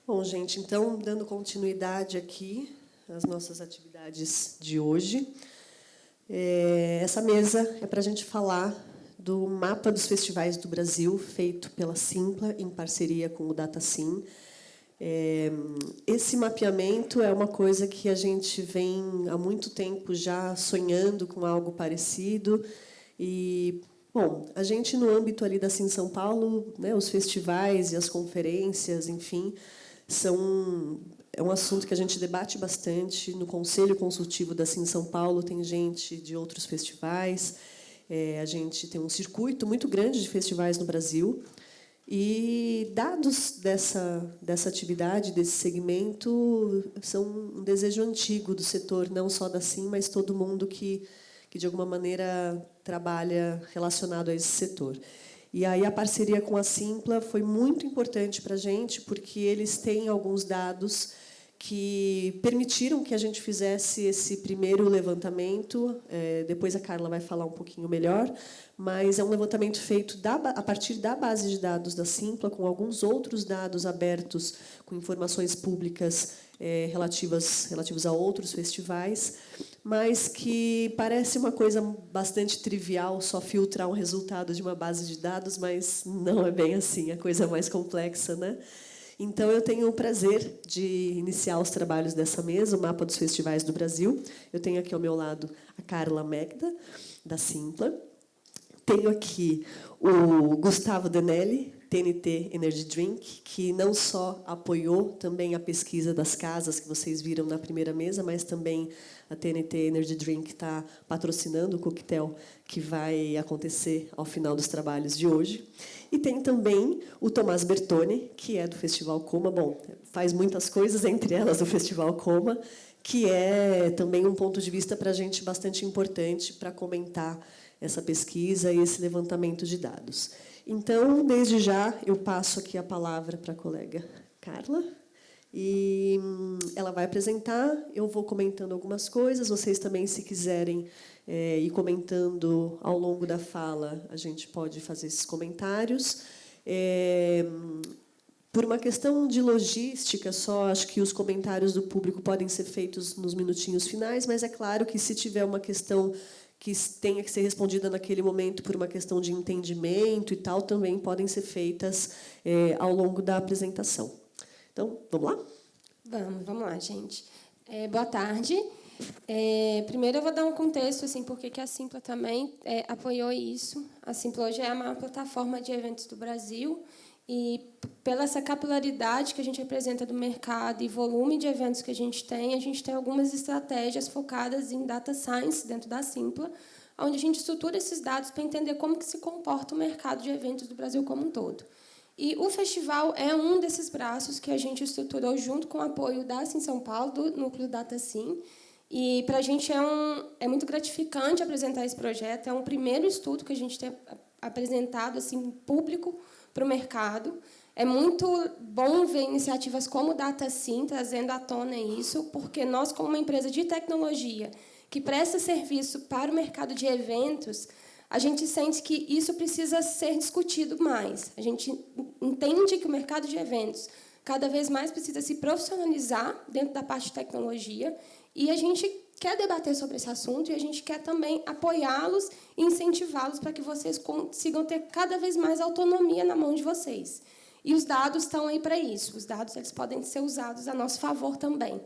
Bom, gente, então, dando continuidade aqui às nossas atividades de hoje, essa mesa é para a gente falar do mapa dos festivais do Brasil, feito pela Simpla, em parceria com o DataSim. Esse mapeamento é uma coisa que a gente vem há muito tempo já sonhando com algo parecido. E, bom, a gente, no âmbito ali da Sim São Paulo, né, os festivais e as conferências, enfim, é um assunto que a gente debate bastante. No Conselho Consultivo da Sim São Paulo tem gente de outros festivais. A gente tem um circuito muito grande de festivais no Brasil. E dados dessa atividade, desse segmento, são um desejo antigo do setor, não só da Sim, mas todo mundo que de alguma maneira, trabalha relacionado a esse setor. E aí a parceria com a Simpla foi muito importante para a gente, porque eles têm alguns dados que permitiram que a gente fizesse esse primeiro levantamento. Depois a Carla vai falar um pouquinho melhor, mas é um levantamento feito a partir da base de dados da Simpla, com alguns outros dados abertos, com informações públicas relativos a outros festivais, mas que parece uma coisa bastante trivial, só filtrar um resultado de uma base de dados, mas não é bem assim, a coisa é mais complexa, né? Então, eu tenho o prazer de iniciar os trabalhos dessa mesa, o Mapa dos Festivais do Brasil. Eu tenho aqui ao meu lado a Carla Megda, da Simpla. Tenho aqui o Gustavo Danelli, TNT Energy Drink, que não só apoiou também a pesquisa das casas que vocês viram na primeira mesa, mas também a TNT Energy Drink está patrocinando o coquetel que vai acontecer ao final dos trabalhos de hoje. E tem também o Tomás Bertoni, que é do Festival Coma. Bom, faz muitas coisas, entre elas o Festival Coma, que é também um ponto de vista para a gente bastante importante para comentar essa pesquisa e esse levantamento de dados. Então, desde já, eu passo aqui a palavra para a colega Carla, e ela vai apresentar, eu vou comentando algumas coisas, vocês também, se quiserem ir comentando ao longo da fala, a gente pode fazer esses comentários. Por uma questão de logística só, acho que os comentários do público podem ser feitos nos minutinhos finais, mas é claro que, se tiver uma questão que tenha que ser respondida naquele momento por uma questão de entendimento e tal, também podem ser feitas ao longo da apresentação. Então, vamos lá? Vamos lá, gente. Boa tarde. Primeiro, eu vou dar um contexto, assim, porque a Simpla também apoiou isso. A Simpla hoje é a maior plataforma de eventos do Brasil, e, pela essa capilaridade que a gente apresenta do mercado e volume de eventos que a gente tem algumas estratégias focadas em data science dentro da Simpla, onde a gente estrutura esses dados para entender como que se comporta o mercado de eventos do Brasil como um todo. E o festival é um desses braços que a gente estruturou junto com o apoio da Sim São Paulo, do Núcleo DataSim. E, para a gente, é muito gratificante apresentar esse projeto. É um primeiro estudo que a gente tem apresentado assim, público para o mercado. É muito bom ver iniciativas como o DataSim trazendo à tona isso, porque nós, como uma empresa de tecnologia que presta serviço para o mercado de eventos, a gente sente que isso precisa ser discutido mais. A gente entende que o mercado de eventos cada vez mais precisa se profissionalizar dentro da parte de tecnologia, e a gente quer debater sobre esse assunto, e a gente quer também apoiá-los e incentivá-los para que vocês consigam ter cada vez mais autonomia na mão de vocês. E os dados estão aí para isso. Os dados, eles podem ser usados a nosso favor também.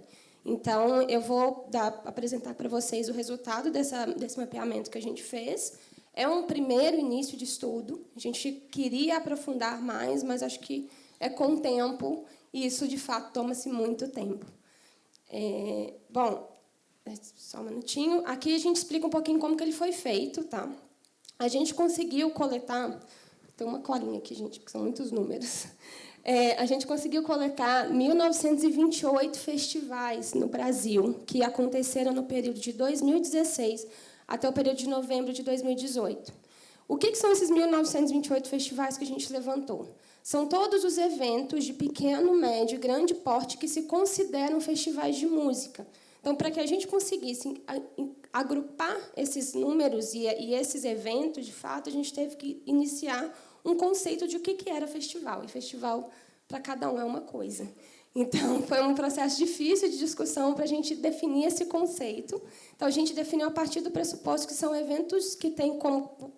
Então, eu vou apresentar para vocês o resultado desse mapeamento que a gente fez. É um primeiro início de estudo. A gente queria aprofundar mais, mas acho que é com o tempo, e isso, de fato, toma-se muito tempo. Bom, só um minutinho. Aqui a gente explica um pouquinho como que ele foi feito. Tá? A gente conseguiu coletar... Tem uma colinha aqui, gente, porque são muitos números. A gente conseguiu coletar 1.928 festivais no Brasil, que aconteceram no período de 2016 até o período de novembro de 2018. O que são esses 1.928 festivais que a gente levantou? São todos os eventos de pequeno, médio e grande porte que se consideram festivais de música. Então, para que a gente conseguisse agrupar esses números e esses eventos, de fato, a gente teve que iniciar um conceito de o que era festival. E festival, para cada um, é uma coisa. Então, foi um processo difícil de discussão para a gente definir esse conceito. Então, a gente definiu a partir do pressuposto que são eventos que têm como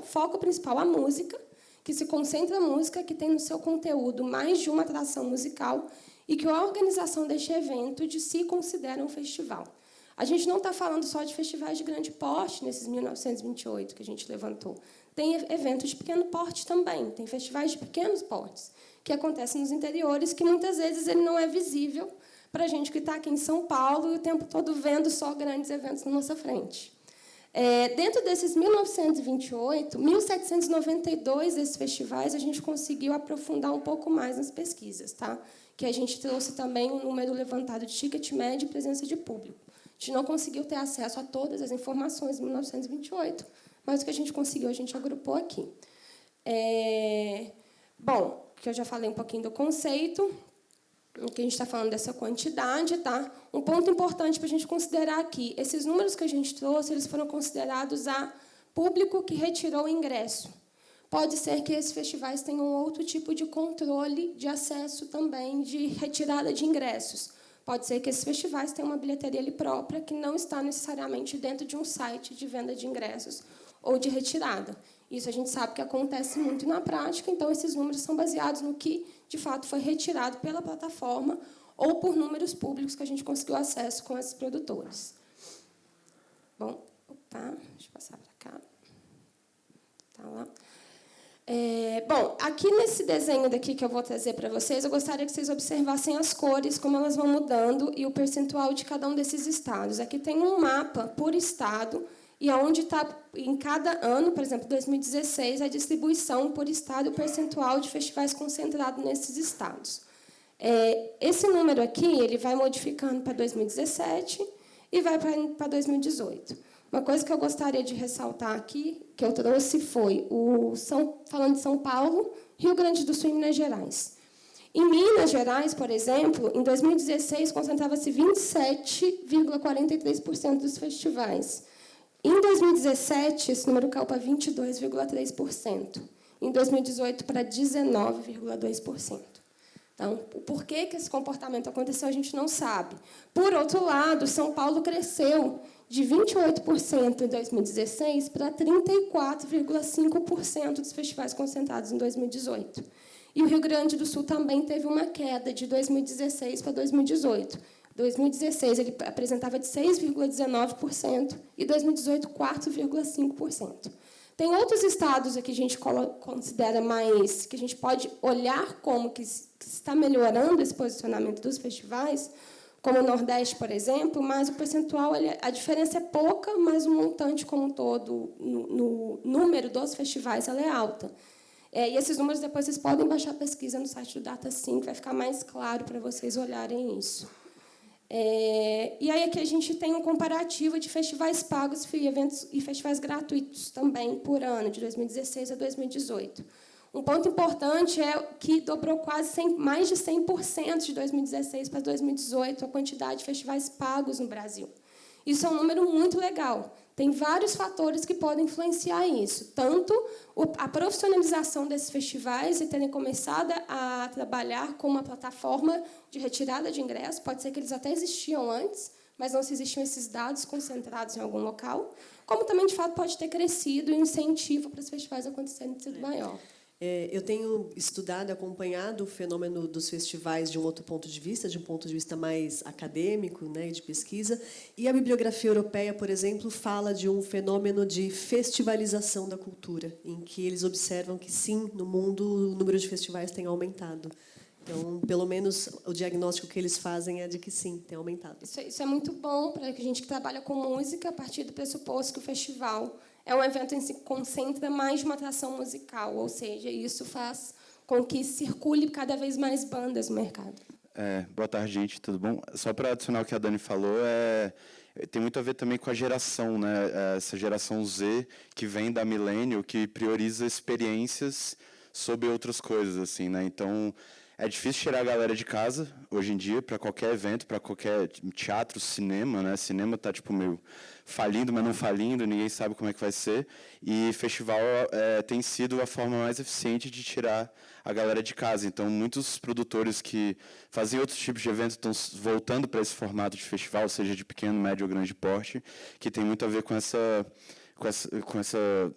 foco principal a música, que se concentra a música, que tem no seu conteúdo mais de uma atração musical e que a organização deste evento de si considera um festival. A gente não está falando só de festivais de grande porte, nesses 1928 que a gente levantou. Tem eventos de pequeno porte também, tem festivais de pequenos portes, que acontecem nos interiores, que muitas vezes ele não é visível para a gente que está aqui em São Paulo e o tempo todo vendo só grandes eventos na nossa frente. Dentro desses 1928, 1.792 desses festivais, a gente conseguiu aprofundar um pouco mais nas pesquisas, tá? Que a gente trouxe também um número levantado de ticket médio e presença de público. A gente não conseguiu ter acesso a todas as informações de 1928, mas o que a gente conseguiu, a gente agrupou aqui. Bom, que eu já falei um pouquinho do conceito, o que a gente está falando dessa quantidade, tá? Um ponto importante para a gente considerar aqui, esses números que a gente trouxe, eles foram considerados a público que retirou o ingresso. Pode ser que esses festivais tenham outro tipo de controle de acesso também, de retirada de ingressos. Pode ser que esses festivais tenham uma bilheteria ali própria que não está necessariamente dentro de um site de venda de ingressos ou de retirada. Isso a gente sabe que acontece muito na prática, então esses números são baseados no que, de fato, foi retirado pela plataforma ou por números públicos que a gente conseguiu acesso com esses produtores. Bom, deixa eu passar para cá. Tá lá. Bom, aqui nesse desenho daqui que eu vou trazer para vocês, eu gostaria que vocês observassem as cores, como elas vão mudando, e o percentual de cada um desses estados. Aqui tem um mapa por estado, e onde está, em cada ano, por exemplo, 2016, a distribuição por estado e o percentual de festivais concentrados nesses estados. Esse número aqui ele vai modificando para 2017 e vai para 2018. Uma coisa que eu gostaria de ressaltar aqui, que eu trouxe, foi, falando de São Paulo, Rio Grande do Sul e Minas Gerais. Em Minas Gerais, por exemplo, em 2016, concentrava-se 27,43% dos festivais. Em 2017, esse número caiu para 22,3%. Em 2018, para 19,2%. Então, o porquê que esse comportamento aconteceu, a gente não sabe. Por outro lado, São Paulo cresceu de 28% em 2016 para 34,5% dos festivais concentrados em 2018. E o Rio Grande do Sul também teve uma queda de 2016 para 2018. Em 2016, ele apresentava de 6,19% e 2018, 4,5%. Tem outros estados aqui que a gente considera mais, que a gente pode olhar como que está melhorando esse posicionamento dos festivais, como o Nordeste, por exemplo, mas o percentual, a diferença é pouca, mas o montante como um todo, no número dos festivais, ela é alta. E esses números depois vocês podem baixar a pesquisa no site do Data5, vai ficar mais claro para vocês olharem isso. E aí aqui a gente tem um comparativo de festivais pagos e eventos e festivais gratuitos também por ano, de 2016 a 2018. Um ponto importante é que dobrou quase mais de 100% de 2016 para 2018 a quantidade de festivais pagos no Brasil. Isso é um número muito legal. Tem vários fatores que podem influenciar isso. Tanto a profissionalização desses festivais e terem começado a trabalhar com uma plataforma de retirada de ingressos, pode ser que eles até existiam antes, mas não se existiam esses dados concentrados em algum local, como também, de fato, pode ter crescido e o incentivo para os festivais acontecerem ter sido maior. Eu tenho estudado e acompanhado o fenômeno dos festivais de um outro ponto de vista, de um ponto de vista mais acadêmico, né, de pesquisa, e a bibliografia europeia, por exemplo, fala de um fenômeno de festivalização da cultura, em que eles observam que, sim, no mundo o número de festivais tem aumentado. Então, pelo menos, o diagnóstico que eles fazem é de que, sim, tem aumentado. Isso é muito bom para a gente que trabalha com música, a partir do pressuposto que o festival é um evento em que se concentra mais de uma atração musical, ou seja, isso faz com que circule cada vez mais bandas no mercado. Boa tarde, gente, tudo bom? Só para adicionar o que a Dani falou, tem muito a ver também com a geração, né? Essa geração Z que vem da milênio, que prioriza experiências sobre outras coisas, assim, né? Então, é difícil tirar a galera de casa, hoje em dia, para qualquer evento, para qualquer teatro, cinema, né? Cinema está tipo, meio falindo, mas não falindo, ninguém sabe como é que vai ser. E festival tem sido a forma mais eficiente de tirar a galera de casa. Então, muitos produtores que fazem outros tipos de eventos estão voltando para esse formato de festival, seja de pequeno, médio ou grande porte, que tem muito a ver com essa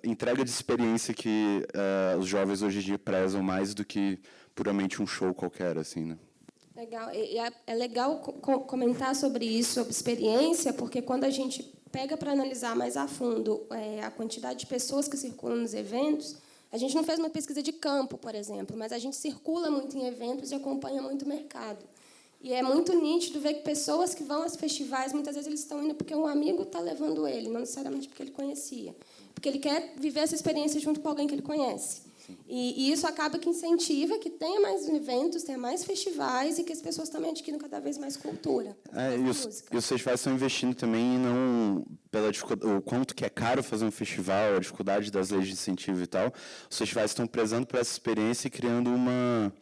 entrega de experiência que os jovens hoje em dia prezam mais do que puramente um show qualquer, assim, né? Legal. É legal comentar sobre isso, sobre experiência, porque quando a gente pega para analisar mais a fundo a quantidade de pessoas que circulam nos eventos, a gente não fez uma pesquisa de campo, por exemplo, mas a gente circula muito em eventos e acompanha muito o mercado. E é muito nítido ver que pessoas que vão aos festivais, muitas vezes eles estão indo porque um amigo está levando ele, não necessariamente porque ele conhecia. Porque ele quer viver essa experiência junto com alguém que ele conhece. E isso acaba que incentiva que tenha mais eventos, tenha mais festivais e que as pessoas também adquiram cada vez mais cultura. E os festivais estão investindo também não pela o quanto que é caro fazer um festival, a dificuldade das leis de incentivo e tal. Os festivais estão prezando por essa experiência e criando uma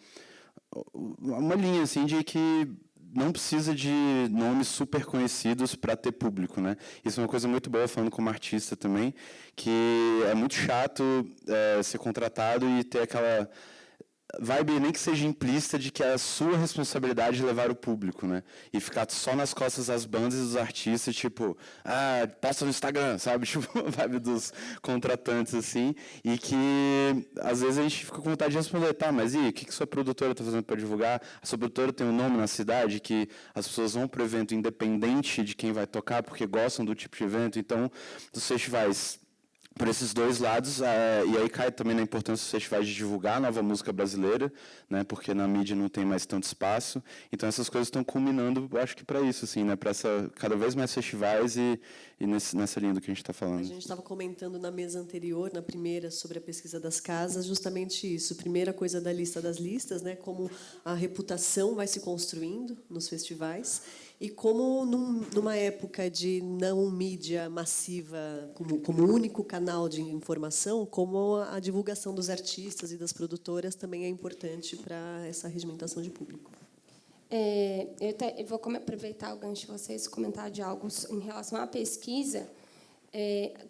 linha assim de que não precisa de nomes super conhecidos para ter público, né? Isso é uma coisa muito boa, falando como artista também, que é muito chato ser contratado e ter aquela vibe, nem que seja implícita, de que é a sua responsabilidade levar o público, né? E ficar só nas costas das bandas e dos artistas, tipo, posta no Instagram, sabe? Tipo, vibe dos contratantes, assim, e que, às vezes, a gente fica com vontade de responder, tá, mas e o que sua produtora está fazendo para divulgar? A sua produtora tem um nome na cidade que as pessoas vão para o evento independente de quem vai tocar, porque gostam do tipo de evento, então, dos festivais por esses dois lados, e aí cai também na importância dos festivais de divulgar a nova música brasileira, né, porque na mídia não tem mais tanto espaço. Então essas coisas estão culminando, acho que para isso, assim, né, para cada vez mais festivais e nessa linha do que a gente está falando. A gente estava comentando na mesa anterior, na primeira, sobre a pesquisa das casas, justamente isso. Primeira coisa da lista das listas, né, como a reputação vai se construindo nos festivais. E como, numa época de não mídia massiva, como único canal de informação, como a divulgação dos artistas e das produtoras também é importante para essa regimentação de público. Eu vou aproveitar o gancho de vocês e comentar de algo em relação à pesquisa,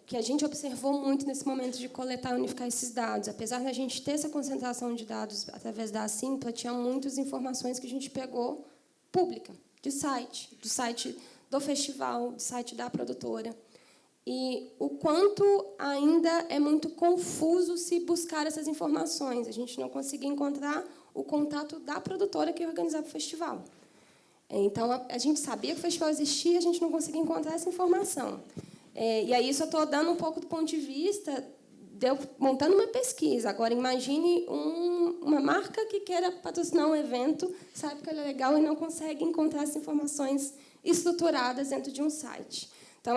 que a gente observou muito nesse momento de coletar e unificar esses dados. Apesar da gente ter essa concentração de dados através da Simpla, tinha muitas informações que a gente pegou pública, do site do festival, do site da produtora. E o quanto ainda é muito confuso se buscar essas informações. A gente não conseguia encontrar o contato da produtora que organizava o festival. Então, a gente sabia que o festival existia, a gente não conseguia encontrar essa informação. E aí, isso eu estou dando um pouco do ponto de vista montando uma pesquisa. Agora, imagine uma marca que queira patrocinar um evento, sabe que ele é legal e não consegue encontrar essas informações estruturadas dentro de um site. Então,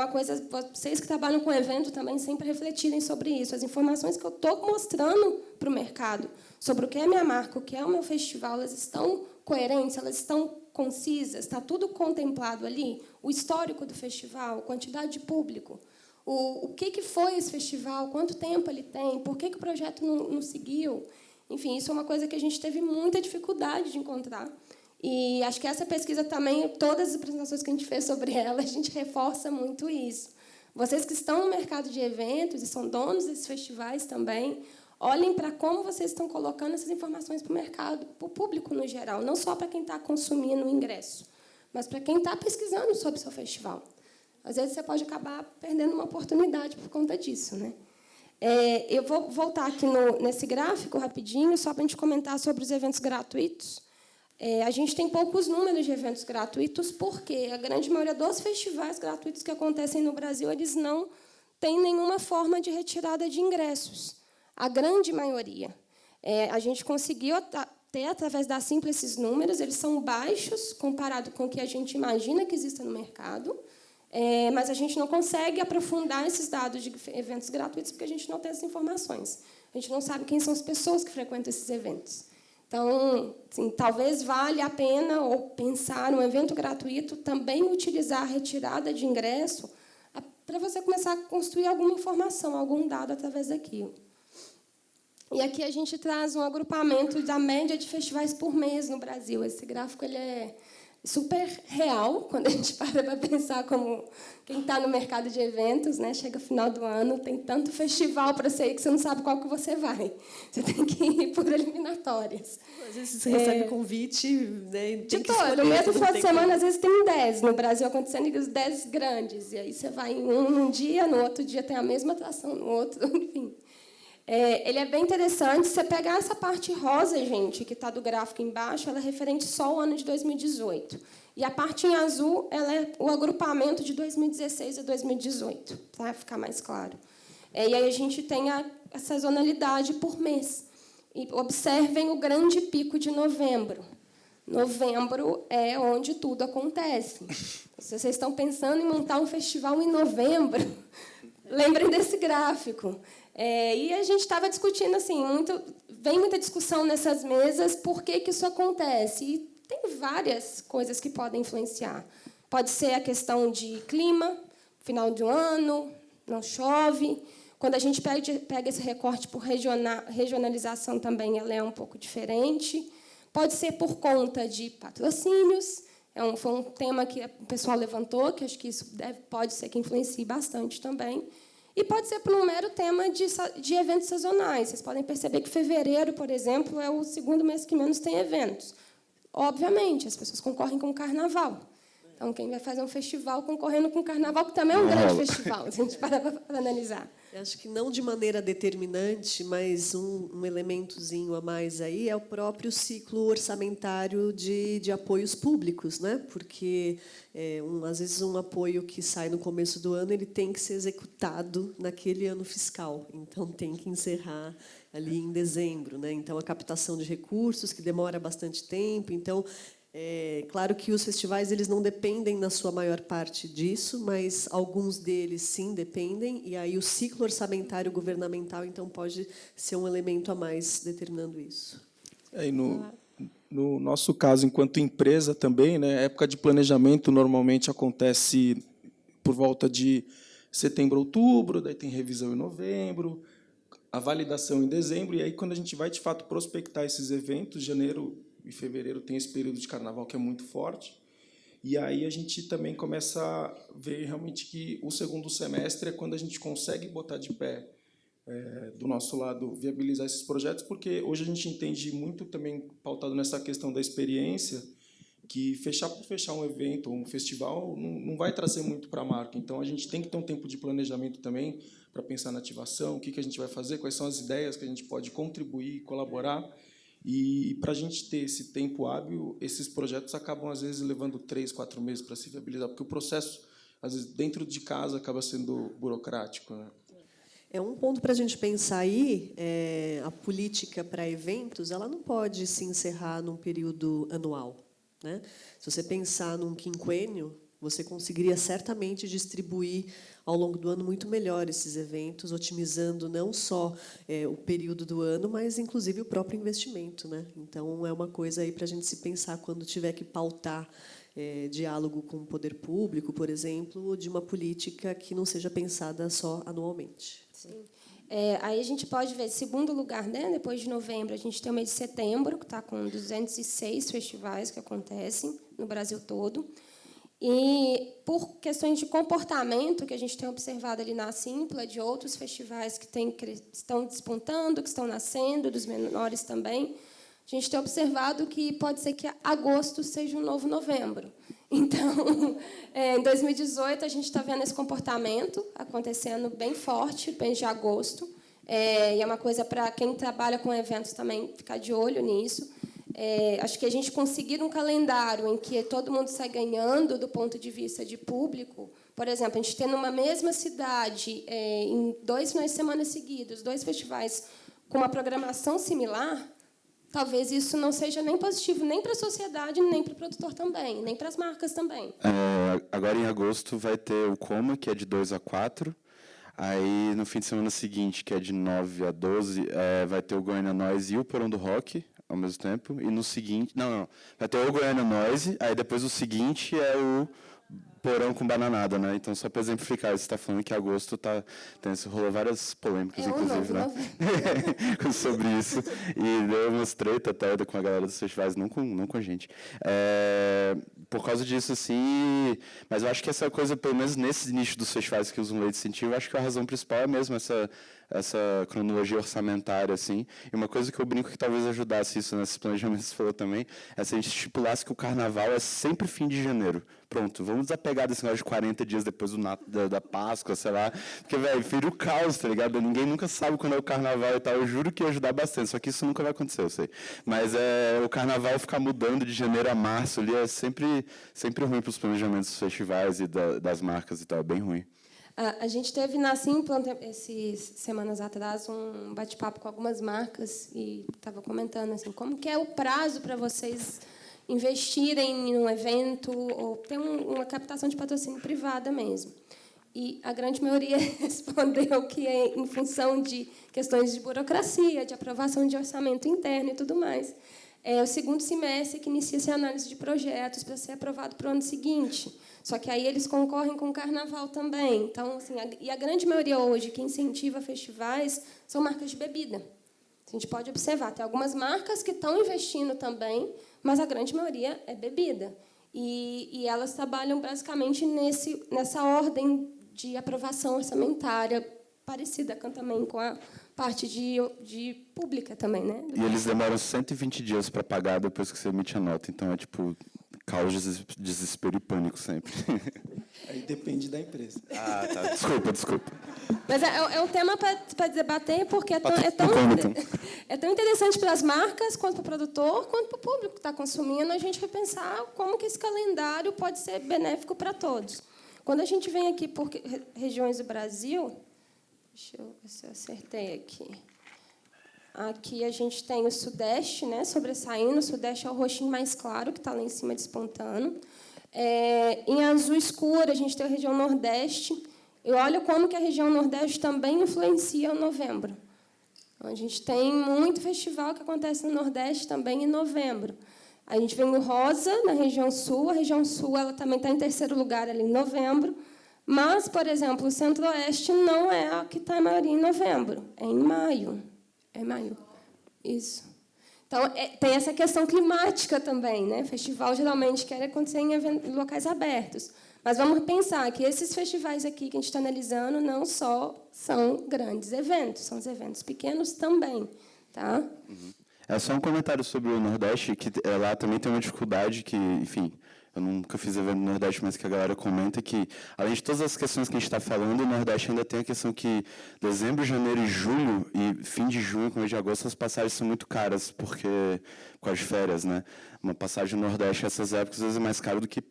vocês que trabalham com evento também sempre refletirem sobre isso. As informações que eu estou mostrando para o mercado sobre o que é minha marca, o que é o meu festival, elas estão coerentes, elas estão concisas, está tudo contemplado ali? O histórico do festival, a quantidade de público, o que foi esse festival, quanto tempo ele tem, por que o projeto não seguiu. Enfim, isso é uma coisa que a gente teve muita dificuldade de encontrar. E acho que essa pesquisa também, todas as apresentações que a gente fez sobre ela, a gente reforça muito isso. Vocês que estão no mercado de eventos e são donos desses festivais também, olhem para como vocês estão colocando essas informações para o mercado, para o público no geral, não só para quem está consumindo o ingresso, mas para quem está pesquisando sobre o seu festival. Às vezes, você pode acabar perdendo uma oportunidade por conta disso, né? Eu vou voltar aqui nesse gráfico rapidinho, só para a gente comentar sobre os eventos gratuitos. A gente tem poucos números de eventos gratuitos, porque a grande maioria dos festivais gratuitos que acontecem no Brasil, eles não têm nenhuma forma de retirada de ingressos. A grande maioria. A gente conseguiu ter, através da Simpla, esses números, eles são baixos, comparado com o que a gente imagina que exista no mercado, mas a gente não consegue aprofundar esses dados de eventos gratuitos, porque a gente não tem essas informações. A gente não sabe quem são as pessoas que frequentam esses eventos. Então, assim, talvez valha a pena ou pensar um evento gratuito também utilizar a retirada de ingresso para você começar a construir alguma informação, algum dado através daquilo. E aqui a gente traz um agrupamento da média de festivais por mês no Brasil. Esse gráfico ele é super real, quando a gente para pensar como quem está no mercado de eventos, né? Chega final do ano, tem tanto festival para você ir que você não sabe qual que você vai. Você tem que ir por eliminatórias. Às vezes você recebe convite, né? Tem que escolher, no mesmo final de semana, como. às vezes tem 10. No Brasil, acontecendo os 10 grandes. E aí você vai em um num dia, no outro dia tem a mesma atração, no outro, enfim. Ele é bem interessante. Se você pegar essa parte rosa, gente, que está do gráfico embaixo, ela é referente só ao ano de 2018. E a parte em azul ela é o agrupamento de 2016 a 2018, para ficar mais claro. E aí a gente tem a sazonalidade por mês. E observem o grande pico de novembro. Novembro é onde tudo acontece. Se vocês estão pensando em montar um festival em novembro, lembrem desse gráfico. E a gente estava discutindo, assim, vem muita discussão nessas mesas, por que isso acontece. E tem várias coisas que podem influenciar. Pode ser a questão de clima, final de um ano, não chove. Quando a gente pega esse recorte por regionalização também, ela é um pouco diferente. Pode ser por conta de patrocínios. Foi um tema que o pessoal levantou, que acho que isso pode ser que influencie bastante também. E pode ser por um mero tema de eventos sazonais. Vocês podem perceber que fevereiro, por exemplo, é o segundo mês que menos tem eventos. Obviamente, as pessoas concorrem com o carnaval. Então, quem vai fazer um festival concorrendo com o carnaval, que também é um grande festival, se a gente parar para analisar. Eu acho que não de maneira determinante, mas um elementozinho a mais aí é o próprio ciclo orçamentário de apoios públicos, né? Porque às vezes um apoio que sai no começo do ano ele tem que ser executado naquele ano fiscal, então tem que encerrar ali em dezembro, né? Então a captação de recursos que demora bastante tempo, então claro que os festivais eles não dependem na sua maior parte disso, mas alguns deles sim dependem, e aí o ciclo orçamentário governamental então pode ser um elemento a mais determinando isso. E no nosso caso, enquanto empresa também, né, a época de planejamento normalmente acontece por volta de setembro, outubro, daí tem revisão em novembro, a validação em dezembro, e aí quando a gente vai de fato prospectar esses eventos, janeiro e fevereiro tem esse período de carnaval que é muito forte, e aí a gente também começa a ver realmente que o segundo semestre é quando a gente consegue botar de pé, do nosso lado, viabilizar esses projetos, porque hoje a gente entende muito também, pautado nessa questão da experiência, que fechar por fechar um evento ou um festival não vai trazer muito para a marca. Então, a gente tem que ter um tempo de planejamento também para pensar na ativação, o que a gente vai fazer, quais são as ideias que a gente pode contribuir, colaborar. E, para a gente ter esse tempo hábil, esses projetos acabam, às vezes, levando 3, 4 meses para se viabilizar, porque o processo, às vezes, dentro de casa, acaba sendo burocrático, né? Um ponto para a gente pensar aí, a política para eventos ela não pode se encerrar num período anual, né? Se você pensar num quinquênio, você conseguiria certamente distribuir ao longo do ano muito melhor esses eventos, otimizando não só o período do ano, mas, inclusive, o próprio investimento, né? Então, é uma coisa aí para a gente se pensar quando tiver que pautar diálogo com o poder público, por exemplo, de uma política que não seja pensada só anualmente. Sim. Aí a gente pode ver, segundo lugar, né, depois de novembro, a gente tem o mês de setembro, que está com 206 festivais que acontecem no Brasil todo. E, por questões de comportamento que a gente tem observado ali na Simpla, de outros festivais que estão despontando, que estão nascendo, dos menores também, a gente tem observado que pode ser que agosto seja um novo novembro. Então, em 2018, a gente está vendo esse comportamento acontecendo bem forte, mês de agosto. E é uma coisa para quem trabalha com eventos também ficar de olho nisso. Acho que a gente conseguir um calendário em que todo mundo sai ganhando do ponto de vista de público. Por exemplo, a gente tem numa mesma cidade, em 2 finais de semana seguidos, 2 festivais com uma programação similar, talvez isso não seja nem positivo nem para a sociedade, nem para o produtor também, nem para as marcas também. Agora, em agosto, vai ter o Coma, que é de 2 a 4. Aí, no fim de semana seguinte, que é de 9 a 12, vai ter o Goiânia Noise e o Porão do Rock, ao mesmo tempo. E no seguinte... Não. Vai ter o Goiânia Noise, aí depois o seguinte é o porão com bananada, né? Então, só para exemplificar, você está falando que agosto rolou várias polêmicas, inclusive, né? sobre isso. E deu umas treta até com a galera dos festivais, não com a gente. Por causa disso, assim... Mas eu acho que essa coisa, pelo menos nesse nicho dos festivais que usam lei de incentivo, eu acho que a razão principal é mesmo essa cronologia orçamentária, assim. E uma coisa que eu brinco que talvez ajudasse isso nesses planejamentos que você falou também, é se a gente estipulasse que o carnaval é sempre fim de janeiro. Pronto, vamos desapegar desse negócio de 40 dias depois da Páscoa, sei lá. Porque, velho, vira o caos, tá ligado? Ninguém nunca sabe quando é o carnaval e tal. Eu juro que ia ajudar bastante, só que isso nunca vai acontecer, eu sei. Mas o carnaval ficar mudando de janeiro a março ali é sempre ruim para os planejamentos dos festivais e das marcas e tal, é bem ruim. A gente teve na Simpla, essas semanas atrás, um bate-papo com algumas marcas e estava comentando assim, como que é o prazo para vocês investirem em um evento ou ter uma captação de patrocínio privada mesmo. E a grande maioria respondeu que é em função de questões de burocracia, de aprovação de orçamento interno e tudo mais. É o segundo semestre que inicia-se a análise de projetos para ser aprovado para o ano seguinte. Só que aí eles concorrem com o carnaval também. Então, assim, a grande maioria hoje que incentiva festivais são marcas de bebida. A gente pode observar, tem algumas marcas que estão investindo também, mas a grande maioria é bebida. E elas trabalham basicamente nessa ordem de aprovação orçamentária, parecida também com a parte de pública também, né? E eles demoram 120 dias para pagar depois que você emite a nota. Então, é tipo caos, desespero e pânico sempre. Aí depende da empresa. Ah, tá. Desculpa. Mas é um tema para debater, porque é tão interessante para as marcas, quanto para o produtor, quanto para o público que está consumindo, a gente repensar como que esse calendário pode ser benéfico para todos. Quando a gente vem aqui por regiões do Brasil... Deixa eu ver se eu acertei aqui. Aqui a gente tem o Sudeste, né, sobressaindo. O Sudeste é o roxinho mais claro, que está lá em cima despontando. Em azul escuro, a gente tem a região Nordeste. E olha como que a região Nordeste também influencia o novembro. Então, a gente tem muito festival que acontece no Nordeste também em novembro. A gente vem o rosa, na região Sul. A região Sul ela também está em terceiro lugar ali em novembro. Mas, por exemplo, o Centro-Oeste não é a que está a maioria em novembro. É em maio. É em maio. Isso. Então, tem essa questão climática também, né? Festival, geralmente, quer acontecer em locais abertos. Mas vamos pensar que esses festivais aqui que a gente está analisando não só são grandes eventos, são os eventos pequenos também. Tá? É só um comentário sobre o Nordeste, que lá também tem uma dificuldade que, enfim... Eu nunca fiz evento no Nordeste, mas que a galera comenta que, além de todas as questões que a gente está falando, o Nordeste ainda tem a questão que dezembro, janeiro e julho, e fim de junho, começo de agosto, as passagens são muito caras, porque com as férias, né? Uma passagem no Nordeste, essas épocas, às vezes é mais caro do que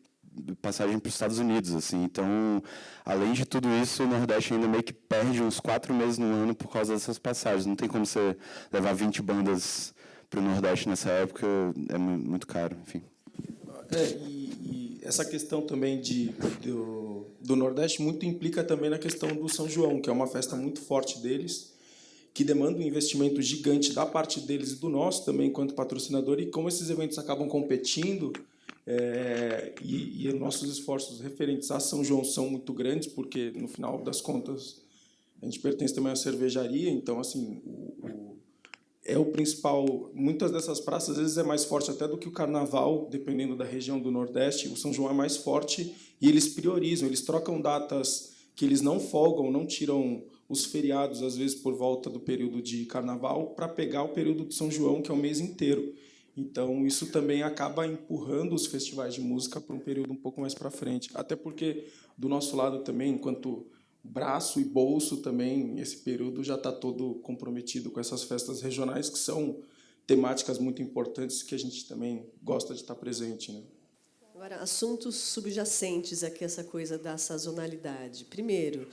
passagem para os Estados Unidos, assim. Então, além de tudo isso, o Nordeste ainda meio que perde uns 4 meses no ano por causa dessas passagens. Não tem como você levar 20 bandas para o Nordeste nessa época, é muito caro, enfim. E essa questão também do Nordeste muito implica também na questão do São João, que é uma festa muito forte deles, que demanda um investimento gigante da parte deles e do nosso também, enquanto patrocinador, e como esses eventos acabam competindo, e nossos esforços referentes a São João são muito grandes, porque, no final das contas, a gente pertence também à cervejaria, então, assim, é o principal. Muitas dessas praças, às vezes, é mais forte até do que o Carnaval, dependendo da região do Nordeste. O São João é mais forte e eles priorizam, eles trocam datas que eles não folgam, não tiram os feriados, às vezes, por volta do período de Carnaval, para pegar o período de São João, que é o mês inteiro. Então, isso também acaba empurrando os festivais de música para um período um pouco mais para frente. Até porque, do nosso lado também, enquanto braço e bolso também, esse período já está todo comprometido com essas festas regionais, que são temáticas muito importantes que a gente também gosta de estar presente, né? Agora, assuntos subjacentes aqui, essa coisa da sazonalidade. Primeiro,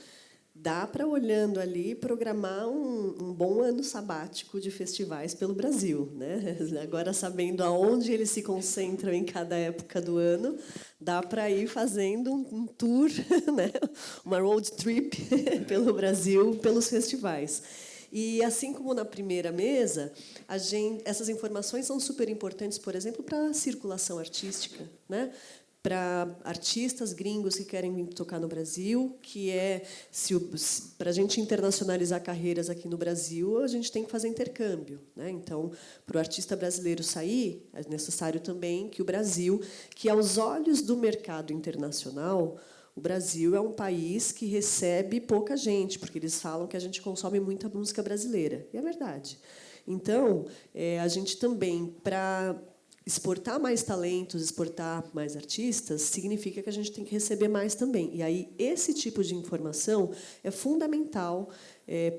dá para, olhando ali, programar um bom ano sabático de festivais pelo Brasil, né? Agora, sabendo aonde eles se concentram em cada época do ano, dá para ir fazendo um tour, né? Uma road trip pelo Brasil, pelos festivais. E, assim como na primeira mesa, essas informações são super importantes, por exemplo, para a circulação artística, né? para artistas gringos que querem vir tocar no Brasil, que é, para a gente internacionalizar carreiras aqui no Brasil, a gente tem que fazer intercâmbio, né? Então, para o artista brasileiro sair, é necessário também que o Brasil, que aos olhos do mercado internacional, o Brasil é um país que recebe pouca gente, porque eles falam que a gente consome muita música brasileira, e é verdade. Então, a gente também, para exportar mais talentos, exportar mais artistas, significa que a gente tem que receber mais também. E aí esse tipo de informação é fundamental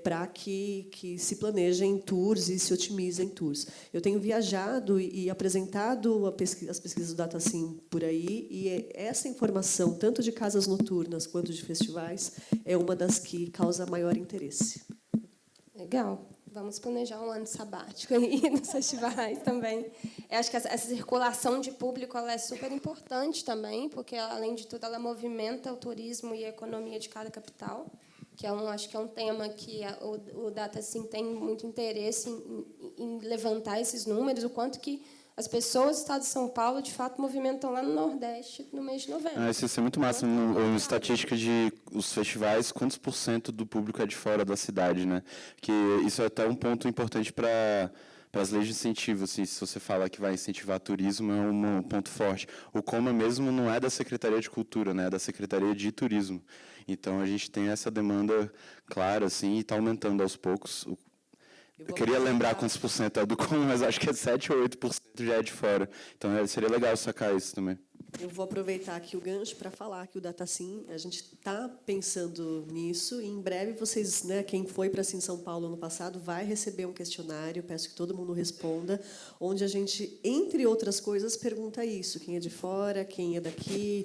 para que se planejem tours e se otimizem tours. Eu tenho viajado e apresentado as pesquisas do DataSim por aí, e essa informação, tanto de casas noturnas quanto de festivais, é uma das que causa maior interesse. Legal. Vamos planejar um ano sabático aí nos festivais também. Eu acho que essa circulação de público ela é super importante também, porque, além de tudo, ela movimenta o turismo e a economia de cada capital, que acho que é um tema que o DataSim tem muito interesse em levantar esses números, o quanto que as pessoas do estado de São Paulo, de fato, movimentam lá no Nordeste no mês de novembro. Isso é muito massa. Uma estatística de os festivais, quantos % do público é de fora da cidade, né? Que isso é até um ponto importante para as leis de incentivo. Assim, se você fala que vai incentivar turismo, é um ponto forte. O Coma mesmo não é da Secretaria de Cultura, né? É da Secretaria de Turismo. Então, a gente tem essa demanda clara, assim, e está aumentando aos poucos. Eu queria lembrar quantos % é do Coma, mas acho que é 7 ou 8% já é de fora. Então, seria legal sacar isso também. Eu vou aproveitar aqui o gancho para falar que o DataSim, a gente está pensando nisso, e em breve vocês, né, quem foi para Sim São Paulo ano passado, vai receber um questionário, peço que todo mundo responda, onde a gente, entre outras coisas, pergunta isso, quem é de fora, quem é daqui,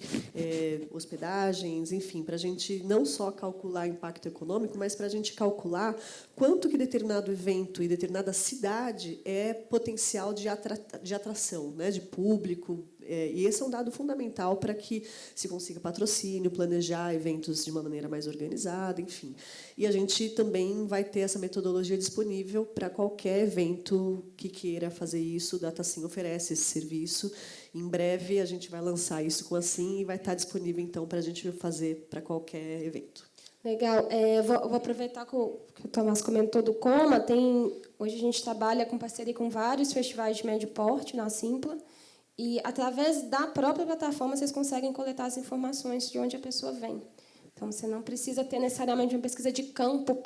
hospedagens, enfim, para a gente não só calcular impacto econômico, mas para a gente calcular quanto que determinado evento e determinada cidade é potencial de atração, né, de público. E esse é um dado fundamental para que se consiga patrocínio, planejar eventos de uma maneira mais organizada, enfim. E a gente também vai ter essa metodologia disponível para qualquer evento que queira fazer isso. O DataSim oferece esse serviço. Em breve, a gente vai lançar isso com a Sim e vai estar disponível, então, para a gente fazer para qualquer evento. Legal. Vou aproveitar que o Tomás comentou do Coma. Hoje a gente trabalha com parceria com vários festivais de médio porte na Simpla. E, através da própria plataforma, vocês conseguem coletar as informações de onde a pessoa vem. Então, você não precisa ter necessariamente uma pesquisa de campo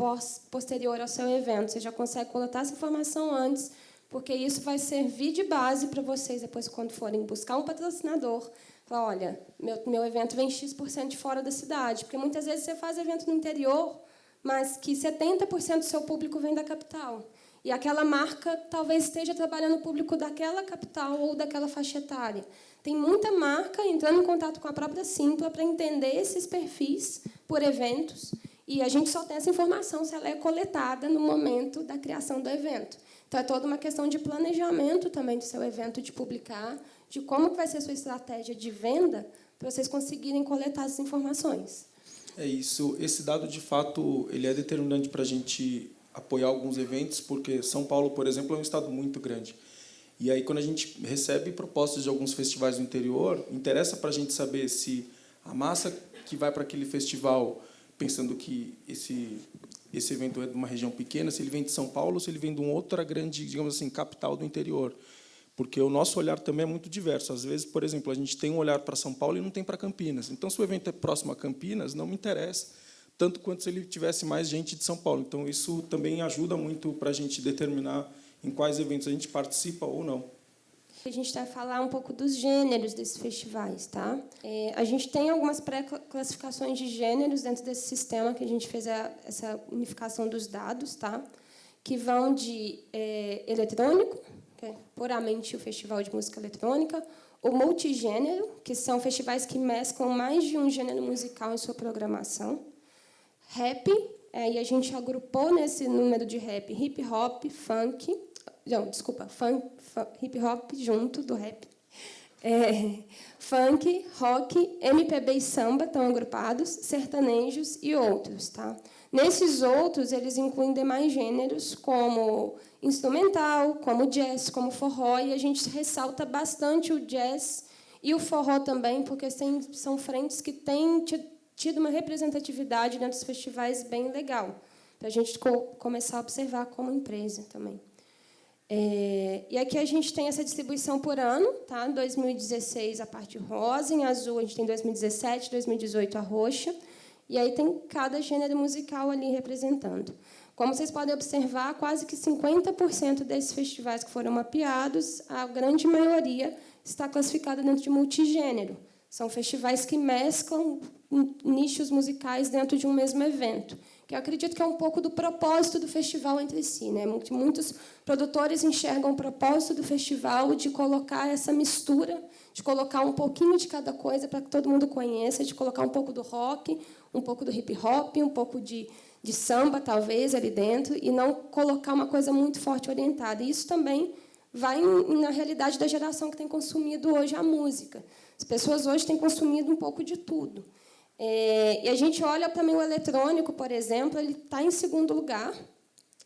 posterior ao seu evento. Você já consegue coletar essa informação antes, porque isso vai servir de base para vocês, depois, quando forem buscar um patrocinador. Falar, olha, meu evento vem X% de fora da cidade. Porque, muitas vezes, você faz evento no interior, mas que 70% do seu público vem da capital. E aquela marca talvez esteja trabalhando o público daquela capital ou daquela faixa etária. Tem muita marca entrando em contato com a própria Simpla para entender esses perfis por eventos, e a gente só tem essa informação se ela é coletada no momento da criação do evento. Então, é toda uma questão de planejamento também do seu evento, de publicar, de como vai ser a sua estratégia de venda, para vocês conseguirem coletar essas informações. É isso. Esse dado, de fato, ele é determinante para a gente apoiar alguns eventos, porque São Paulo, por exemplo, é um estado muito grande. E aí, quando a gente recebe propostas de alguns festivais do interior, interessa para a gente saber se a massa que vai para aquele festival, pensando que esse evento é de uma região pequena, se ele vem de São Paulo ou se ele vem de uma outra grande, digamos assim, capital do interior. Porque o nosso olhar também é muito diverso. Às vezes, por exemplo, a gente tem um olhar para São Paulo e não tem para Campinas. Então, se o evento é próximo a Campinas, não me interessa tanto quanto se ele tivesse mais gente de São Paulo. Então, isso também ajuda muito para a gente determinar em quais eventos a gente participa ou não. A gente vai falar um pouco dos gêneros desses festivais, tá? A gente tem algumas pré-classificações de gêneros dentro desse sistema que a gente fez essa unificação dos dados, tá? Que vão de eletrônico, que é puramente o festival de música eletrônica, o multigênero, que são festivais que mesclam mais de um gênero musical em sua programação, rap, e a gente agrupou nesse número de rap hip hop, funk, hip hop junto do rap, funk, rock, MPB e samba estão agrupados, sertanejos e outros, tá? Nesses outros, eles incluem demais gêneros, como instrumental, como jazz, como forró, e a gente ressalta bastante o jazz E o forró também, porque são frentes que têm tido uma representatividade dentro dos festivais bem legal, para a gente começar a observar como empresa também. E aqui a gente tem essa distribuição por ano, tá? 2016 a parte rosa, em azul a gente tem 2017, 2018 a roxa, e aí tem cada gênero musical ali representando. Como vocês podem observar, quase que 50% desses festivais que foram mapeados, a grande maioria está classificada dentro de multigênero. São festivais que mesclam nichos musicais dentro de um mesmo evento, que eu acredito que é um pouco do propósito do festival entre si, né? Muitos produtores enxergam o propósito do festival de colocar essa mistura, de colocar um pouquinho de cada coisa para que todo mundo conheça, de colocar um pouco do rock, um pouco do hip hop, um pouco de samba, talvez, ali dentro, e não colocar uma coisa muito forte orientada. E isso também vai na realidade da geração que tem consumido hoje a música. As pessoas hoje têm consumido um pouco de tudo. E a gente olha também o eletrônico, por exemplo, ele está em segundo lugar,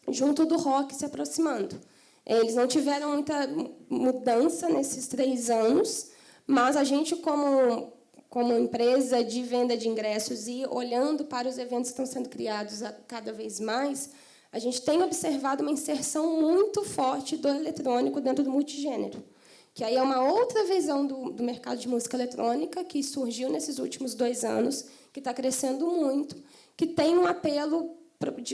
junto do rock se aproximando. Eles não tiveram muita mudança nesses 3 anos, mas a gente, como empresa de venda de ingressos e olhando para os eventos que estão sendo criados cada vez mais, a gente tem observado uma inserção muito forte do eletrônico dentro do multigênero, que aí é uma outra visão do mercado de música eletrônica que surgiu nesses últimos 2 anos, que está crescendo muito, que tem um apelo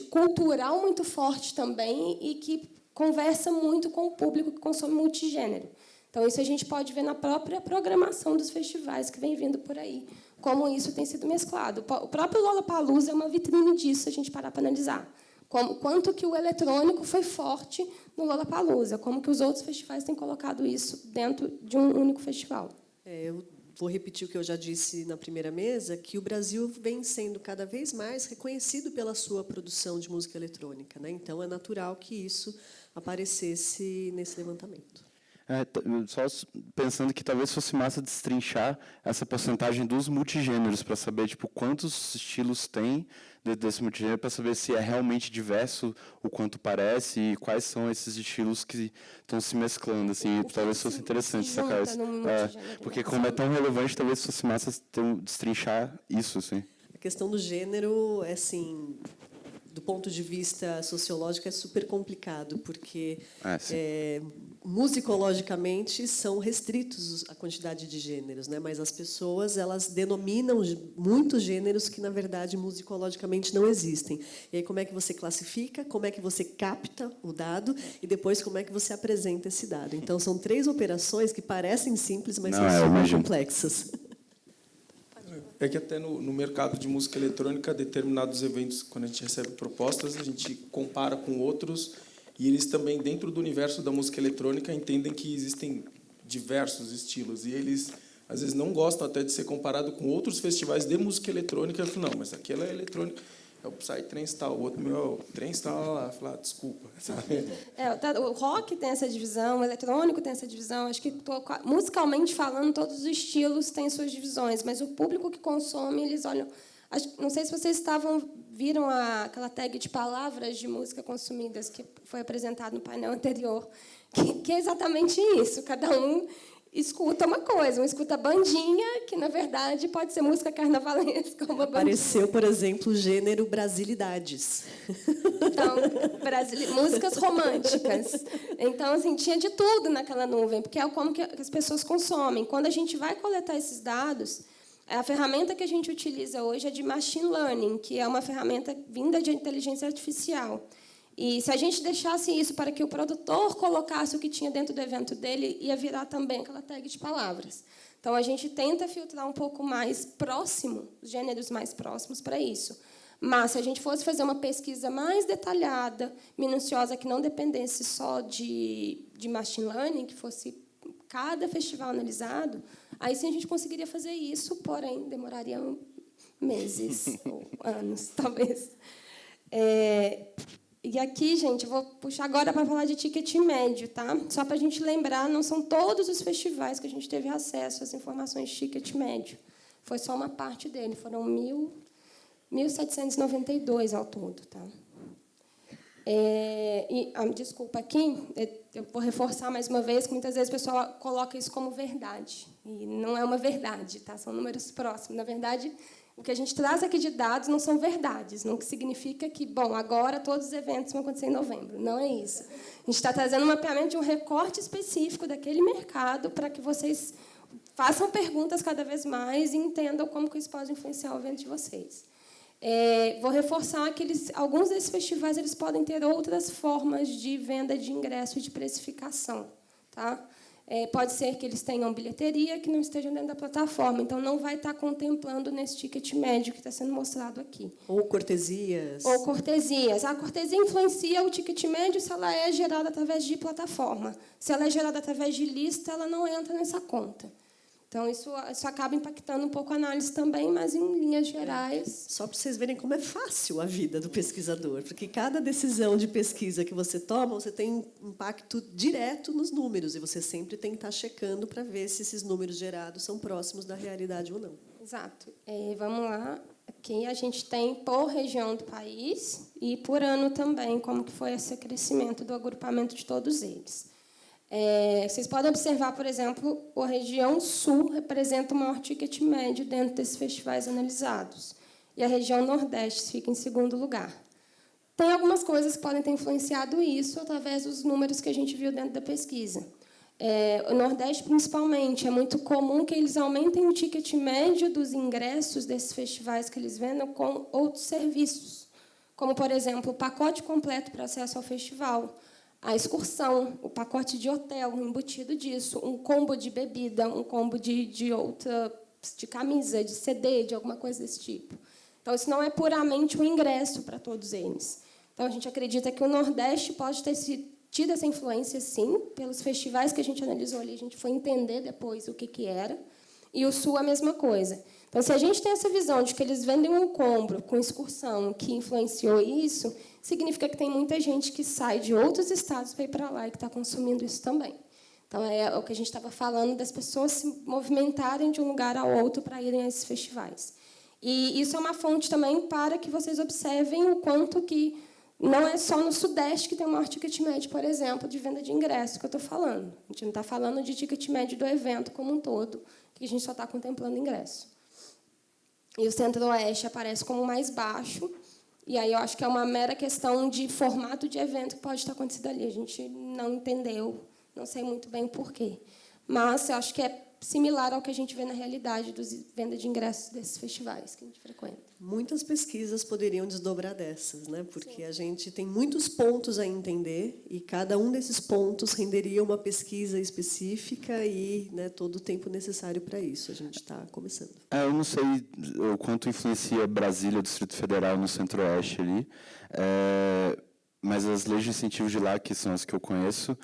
cultural muito forte também e que conversa muito com o público que consome multigênero. Então, isso a gente pode ver na própria programação dos festivais que vem vindo por aí, como isso tem sido mesclado. O próprio Lollapalooza é uma vitrine disso, se a gente parar para analisar. Quanto que o eletrônico foi forte no Lollapalooza, como que os outros festivais têm colocado isso dentro de um único festival. Eu vou repetir o que eu já disse na primeira mesa, que o Brasil vem sendo cada vez mais reconhecido pela sua produção de música eletrônica, né? Então, é natural que isso aparecesse nesse levantamento. Só pensando que talvez fosse massa destrinchar essa porcentagem dos multigêneros para saber tipo quantos estilos tem desse multigênero, para saber se é realmente diverso o quanto parece e quais são esses estilos que estão se mesclando, assim. Talvez fosse interessante sacar isso, porque como é tão relevante, talvez fosse massa destrinchar isso, assim. A questão do gênero, assim, do ponto de vista sociológico, é super complicado, porque musicologicamente são restritos a quantidade de gêneros, né? Mas as pessoas elas denominam muitos gêneros que, na verdade, musicologicamente não existem. E aí, como é que você classifica, como é que você capta o dado e depois como é que você apresenta esse dado. Então, são 3 operações que parecem simples, mas são super complexas. É que até no mercado de música eletrônica, determinados eventos, quando a gente recebe propostas, a gente compara com outros e eles também, dentro do universo da música eletrônica, entendem que existem diversos estilos e eles, às vezes, não gostam até de ser comparado com outros festivais de música eletrônica. Eu falo, não, mas aquela é eletrônica, é o Psytrance tal, o outro, meu, Trance tal, lá. Eu falo, desculpa. Sabe? O rock tem essa divisão, o eletrônico tem essa divisão. Acho que, musicalmente falando, todos os estilos têm suas divisões, mas o público que consome, eles olham... Não sei se vocês viram aquela tag de palavras de música consumidas que foi apresentado no painel anterior, que é exatamente isso. Cada um escuta uma coisa. Um escuta bandinha, que, na verdade, pode ser música carnavalesca. Uma Apareceu, por exemplo, o gênero brasilidades. Então, músicas românticas. Então, assim, tinha de tudo naquela nuvem, porque é como que as pessoas consomem. Quando a gente vai coletar esses dados, a ferramenta que a gente utiliza hoje é de machine learning, que é uma ferramenta vinda de inteligência artificial. E se a gente deixasse isso para que o produtor colocasse o que tinha dentro do evento dele, ia virar também aquela tag de palavras. Então, a gente tenta filtrar um pouco mais próximo, gêneros mais próximos para isso. Mas, se a gente fosse fazer uma pesquisa mais detalhada, minuciosa, que não dependesse só de machine learning, que fosse cada festival analisado, aí sim a gente conseguiria fazer isso, porém, demoraria meses ou anos, talvez. E aqui, gente, eu vou puxar agora para falar de ticket médio, tá? Só para a gente lembrar, não são todos os festivais que a gente teve acesso às informações de ticket médio. Foi só uma parte dele, foram 1.792 ao todo, tá? Desculpa aqui, eu vou reforçar mais uma vez que muitas vezes o pessoal coloca isso como verdade. E não é uma verdade, tá? São números próximos. Na verdade, o que a gente traz aqui de dados não são verdades, não significa que, bom, agora todos os eventos vão acontecer em novembro. Não é isso. A gente está trazendo um mapeamento de um recorte específico daquele mercado para que vocês façam perguntas cada vez mais e entendam como que isso pode influenciar o evento de vocês. Vou reforçar que alguns desses festivais eles podem ter outras formas de venda de ingresso e de precificação. Tá? Pode ser que eles tenham bilheteria que não estejam dentro da plataforma, então não vai estar contemplando nesse ticket médio que está sendo mostrado aqui. Ou cortesias. Ou cortesias. A cortesia influencia o ticket médio se ela é gerada através de plataforma. Se ela é gerada através de lista, ela não entra nessa conta. Então, isso acaba impactando um pouco a análise também, mas, em linhas gerais... Só para vocês verem como é fácil a vida do pesquisador, porque cada decisão de pesquisa que você toma, você tem impacto direto nos números, e você sempre tem que estar checando para ver se esses números gerados são próximos da realidade ou não. Exato. Vamos lá. Aqui a gente tem por região do país e por ano também, como que foi esse crescimento do agrupamento de todos eles. Vocês podem observar, por exemplo, a região sul representa o maior ticket médio dentro desses festivais analisados. E a região nordeste fica em segundo lugar. Tem algumas coisas que podem ter influenciado isso através dos números que a gente viu dentro da pesquisa. O nordeste, principalmente, é muito comum que eles aumentem o ticket médio dos ingressos desses festivais que eles vendam com outros serviços, como, por exemplo, o pacote completo para acesso ao festival, a excursão, o pacote de hotel embutido disso, um combo de bebida, um combo de camisa, de CD, de alguma coisa desse tipo. Então, isso não é puramente um ingresso para todos eles. Então, a gente acredita que o Nordeste pode ter tido essa influência, sim, pelos festivais que a gente analisou ali, a gente foi entender depois o que era, e o Sul a mesma coisa. Então, se a gente tem essa visão de que eles vendem um combo com excursão que influenciou isso, significa que tem muita gente que sai de outros estados para ir para lá e que está consumindo isso também. Então, é o que a gente estava falando das pessoas se movimentarem de um lugar ao outro para irem a esses festivais. E isso é uma fonte também para que vocês observem o quanto que não é só no Sudeste que tem o maior ticket médio, por exemplo, de venda de ingresso que eu estou falando. A gente não está falando de ticket médio do evento como um todo, que a gente só está contemplando ingresso. E o Centro-Oeste aparece como mais baixo, e aí eu acho que é uma mera questão de formato de evento que pode estar acontecendo ali. A gente não entendeu, não sei muito bem o porquê. Mas eu acho que é similar ao que a gente vê na realidade dos venda de ingressos desses festivais que a gente frequenta. Muitas pesquisas poderiam desdobrar dessas, né? Porque sim, a gente tem muitos pontos a entender e cada um desses pontos renderia uma pesquisa específica e, né, todo o tempo necessário para isso. A gente está começando. Eu não sei o quanto influencia Brasília, o Distrito Federal, no Centro-Oeste ali, mas as leis de incentivo de lá, que são as que eu conheço,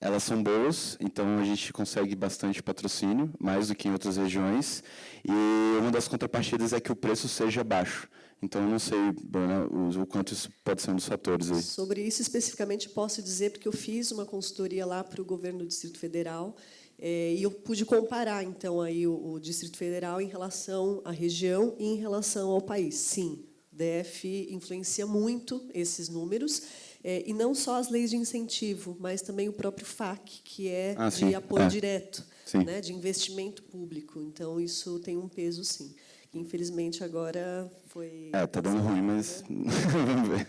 elas são boas, então a gente consegue bastante patrocínio, mais do que em outras regiões, e uma das contrapartidas é que o preço seja baixo. Então, eu não sei, Bruna, o quanto isso pode ser um dos fatores aí. Sobre isso, especificamente, posso dizer, porque eu fiz uma consultoria lá para o governo do Distrito Federal, e eu pude comparar, então, aí o Distrito Federal em relação à região e em relação ao país. Sim, o DF influencia muito esses números, e não só as leis de incentivo, mas também o próprio FAC, que é de apoio direto, né, de investimento público. Então, isso tem um peso, sim. Infelizmente, agora foi... Está dando ruim, mas vamos ver.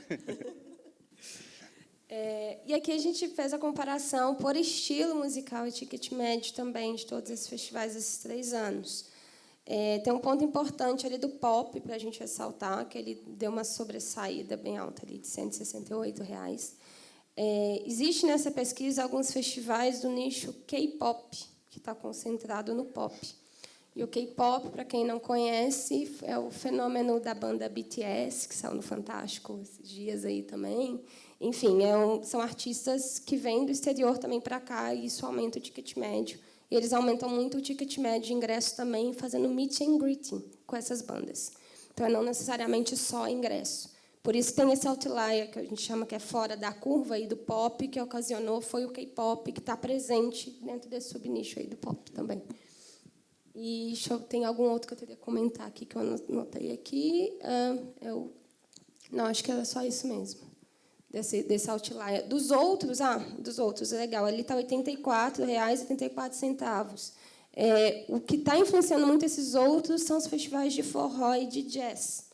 E aqui a gente fez a comparação por estilo musical e ticket médio também de todos esses festivais desses 3 anos. Tem um ponto importante ali do pop, para a gente ressaltar, que ele deu uma sobressaída bem alta, ali, de R$ 168. Existe nessa pesquisa alguns festivais do nicho K-pop, que está concentrado no pop. E o K-pop, para quem não conhece, é o fenômeno da banda BTS, que saiu no Fantástico esses dias aí também. Enfim, são artistas que vêm do exterior também para cá, e isso aumenta o ticket médio. E eles aumentam muito o ticket médio de ingresso também, fazendo meet and greeting com essas bandas. Então, não necessariamente só ingresso. Por isso, tem esse outlier, que a gente chama que é fora da curva aí do pop, que ocasionou foi o K-pop, que está presente dentro desse subnicho aí do pop também. E tem algum outro que eu teria que comentar aqui, que eu anotei aqui? Não, acho que era só isso mesmo. desse outlier. Dos outros, legal, ali está R$ 84,84. O que está influenciando muito esses outros são os festivais de forró e de jazz.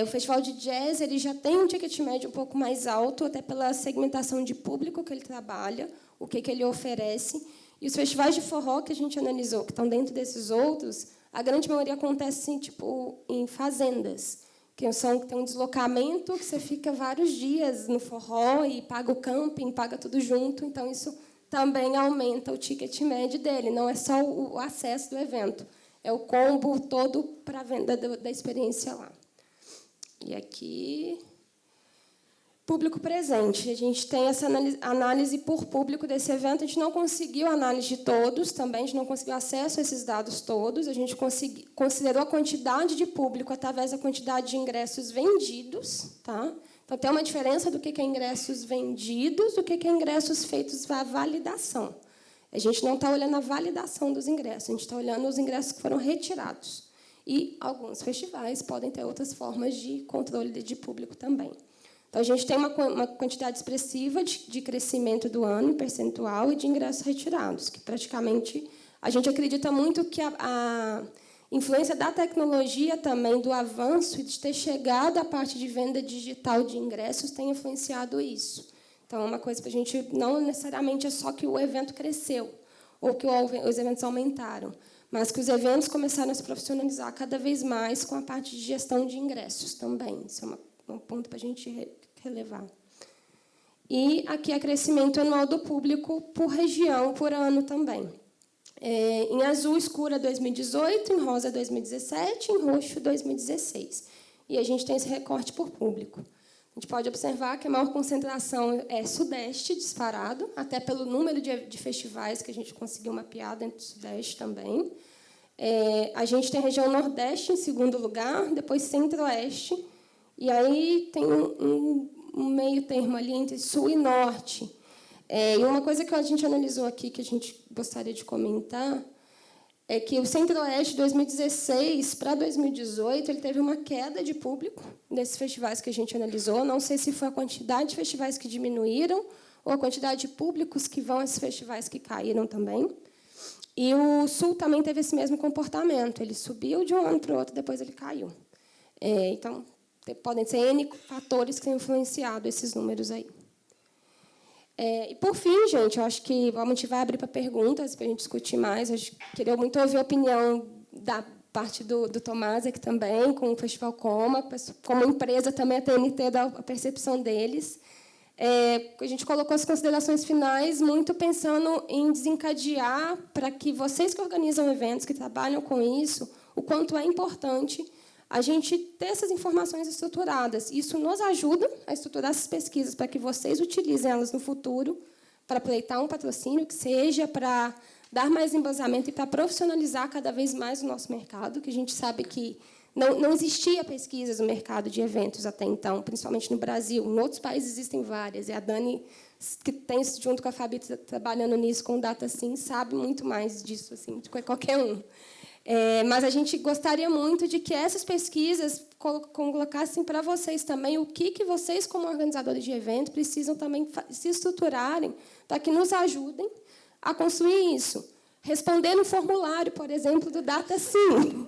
O festival de jazz ele já tem um ticket médio um pouco mais alto, até pela segmentação de público que ele trabalha, o que ele oferece. E os festivais de forró que a gente analisou, que estão dentro desses outros, a grande maioria acontece assim, tipo, em fazendas, que tem um deslocamento que você fica vários dias no forró e paga o camping, paga tudo junto. Então, isso também aumenta o ticket médio dele. Não é só o acesso do evento, é o combo todo para a venda da experiência lá. E aqui, público presente. A gente tem essa análise por público desse evento. A gente não conseguiu análise de todos, também a gente não conseguiu acesso a esses dados todos. A gente considerou a quantidade de público através da quantidade de ingressos vendidos. Tá? Então, tem uma diferença do que é ingressos vendidos do que é ingressos feitos para validação. A gente não está olhando a validação dos ingressos, a gente está olhando os ingressos que foram retirados. E alguns festivais podem ter outras formas de controle de público também. Então, a gente tem uma quantidade expressiva de crescimento do ano, em percentual, e de ingressos retirados, que praticamente a gente acredita muito que a influência da tecnologia também, do avanço e de ter chegado à parte de venda digital de ingressos, tem influenciado isso. Então, é uma coisa que a gente não necessariamente é só que o evento cresceu ou que os eventos aumentaram, mas que os eventos começaram a se profissionalizar cada vez mais com a parte de gestão de ingressos também. Isso é um ponto para a gente relevar. E aqui é crescimento anual do público por região, por ano também. Em azul escura, 2018, em rosa, 2017, em roxo, 2016. E a gente tem esse recorte por público. A gente pode observar que a maior concentração é Sudeste, disparado, até pelo número de festivais que a gente conseguiu mapear dentro do Sudeste também. A gente tem a região Nordeste em segundo lugar, depois Centro-Oeste, e aí tem um meio termo ali entre Sul e Norte. E uma coisa que a gente analisou aqui, que a gente gostaria de comentar, é que o Centro-Oeste, de 2016 para 2018, ele teve uma queda de público nesses festivais que a gente analisou. Não sei se foi a quantidade de festivais que diminuíram ou a quantidade de públicos que vão a esses festivais que caíram também. E o Sul também teve esse mesmo comportamento. Ele subiu de um ano para o outro, depois ele caiu. Então, podem ser N fatores que têm influenciado esses números aí. E, por fim, gente, eu acho que a gente vai abrir para perguntas, para a gente discutir mais. Eu queria muito ouvir a opinião da parte do Tomás aqui também, com o Festival Coma, como empresa também a TNT, da percepção deles. A gente colocou as considerações finais muito pensando em desencadear para que vocês que organizam eventos, que trabalham com isso, o quanto é importante a gente ter essas informações estruturadas. Isso nos ajuda a estruturar essas pesquisas para que vocês utilizem elas no futuro para pleitar um patrocínio que seja para dar mais embasamento e para profissionalizar cada vez mais o nosso mercado, que a gente sabe que não existia pesquisas no mercado de eventos até então, principalmente no Brasil. Em outros países existem várias, e a Dani, que tem, junto com a Fabi, trabalhando nisso com o DataSim, sabe muito mais disso assim, do que qualquer um. Mas a gente gostaria muito de que essas pesquisas colocassem para vocês também o que vocês, como organizadores de evento, precisam também se estruturarem para que nos ajudem a construir isso. Responder no formulário, por exemplo, do DataSim.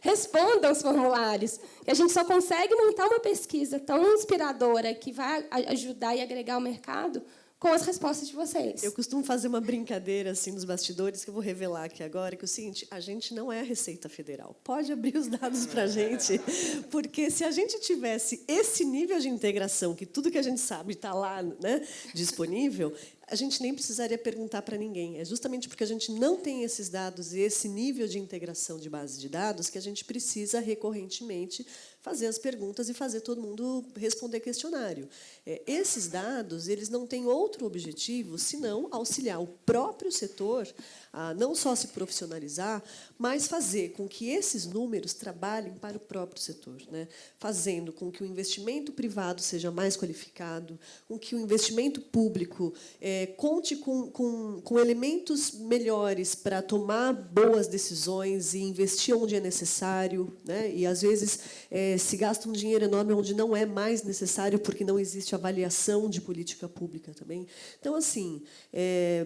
Respondam os formulários. A gente só consegue montar uma pesquisa tão inspiradora que vai ajudar e agregar o mercado com as respostas de vocês. Eu costumo fazer uma brincadeira assim nos bastidores, que eu vou revelar aqui agora, que é o seguinte: a gente não é a Receita Federal. Pode abrir os dados para a gente, porque se a gente tivesse esse nível de integração, que tudo que a gente sabe está lá, né, disponível, a gente nem precisaria perguntar para ninguém. É justamente porque a gente não tem esses dados e esse nível de integração de base de dados que a gente precisa recorrentemente fazer as perguntas e fazer todo mundo responder questionário. Esses dados, eles não têm outro objetivo senão auxiliar o próprio setor a não só se profissionalizar, mas fazer com que esses números trabalhem para o próprio setor, né? Fazendo com que o investimento privado seja mais qualificado, com que o investimento público conte com elementos melhores para tomar boas decisões e investir onde é necessário, né? E, às vezes, se gasta um dinheiro enorme onde não é mais necessário, porque não existe avaliação de política pública também. Então, assim,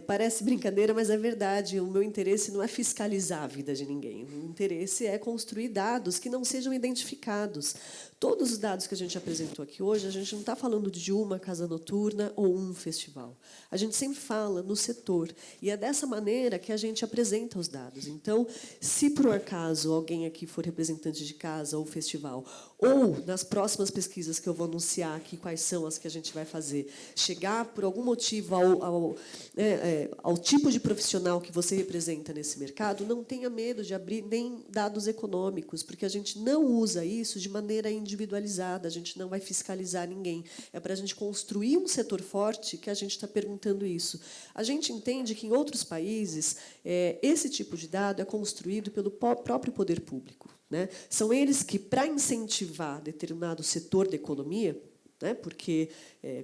parece brincadeira, mas é verdade. O meu interesse não é fiscalizar a vida de ninguém. O meu interesse é construir dados que não sejam identificados. Todos os dados que a gente apresentou aqui hoje, a gente não está falando de uma casa noturna ou um festival. A gente sempre fala no setor. E é dessa maneira que a gente apresenta os dados. Então, se, por acaso, alguém aqui for representante de casa ou festival, ou, nas próximas pesquisas que eu vou anunciar aqui, quais são as que a gente vai fazer, chegar, por algum motivo, ao tipo de profissional que você representa nesse mercado, não tenha medo de abrir nem dados econômicos, porque a gente não usa isso de maneira individualizada, a gente não vai fiscalizar ninguém. É para a gente construir um setor forte que a gente está perguntando isso. A gente entende que, em outros países, esse tipo de dado é construído pelo próprio poder público, né? São eles que, para incentivar determinado setor da economia, né, porque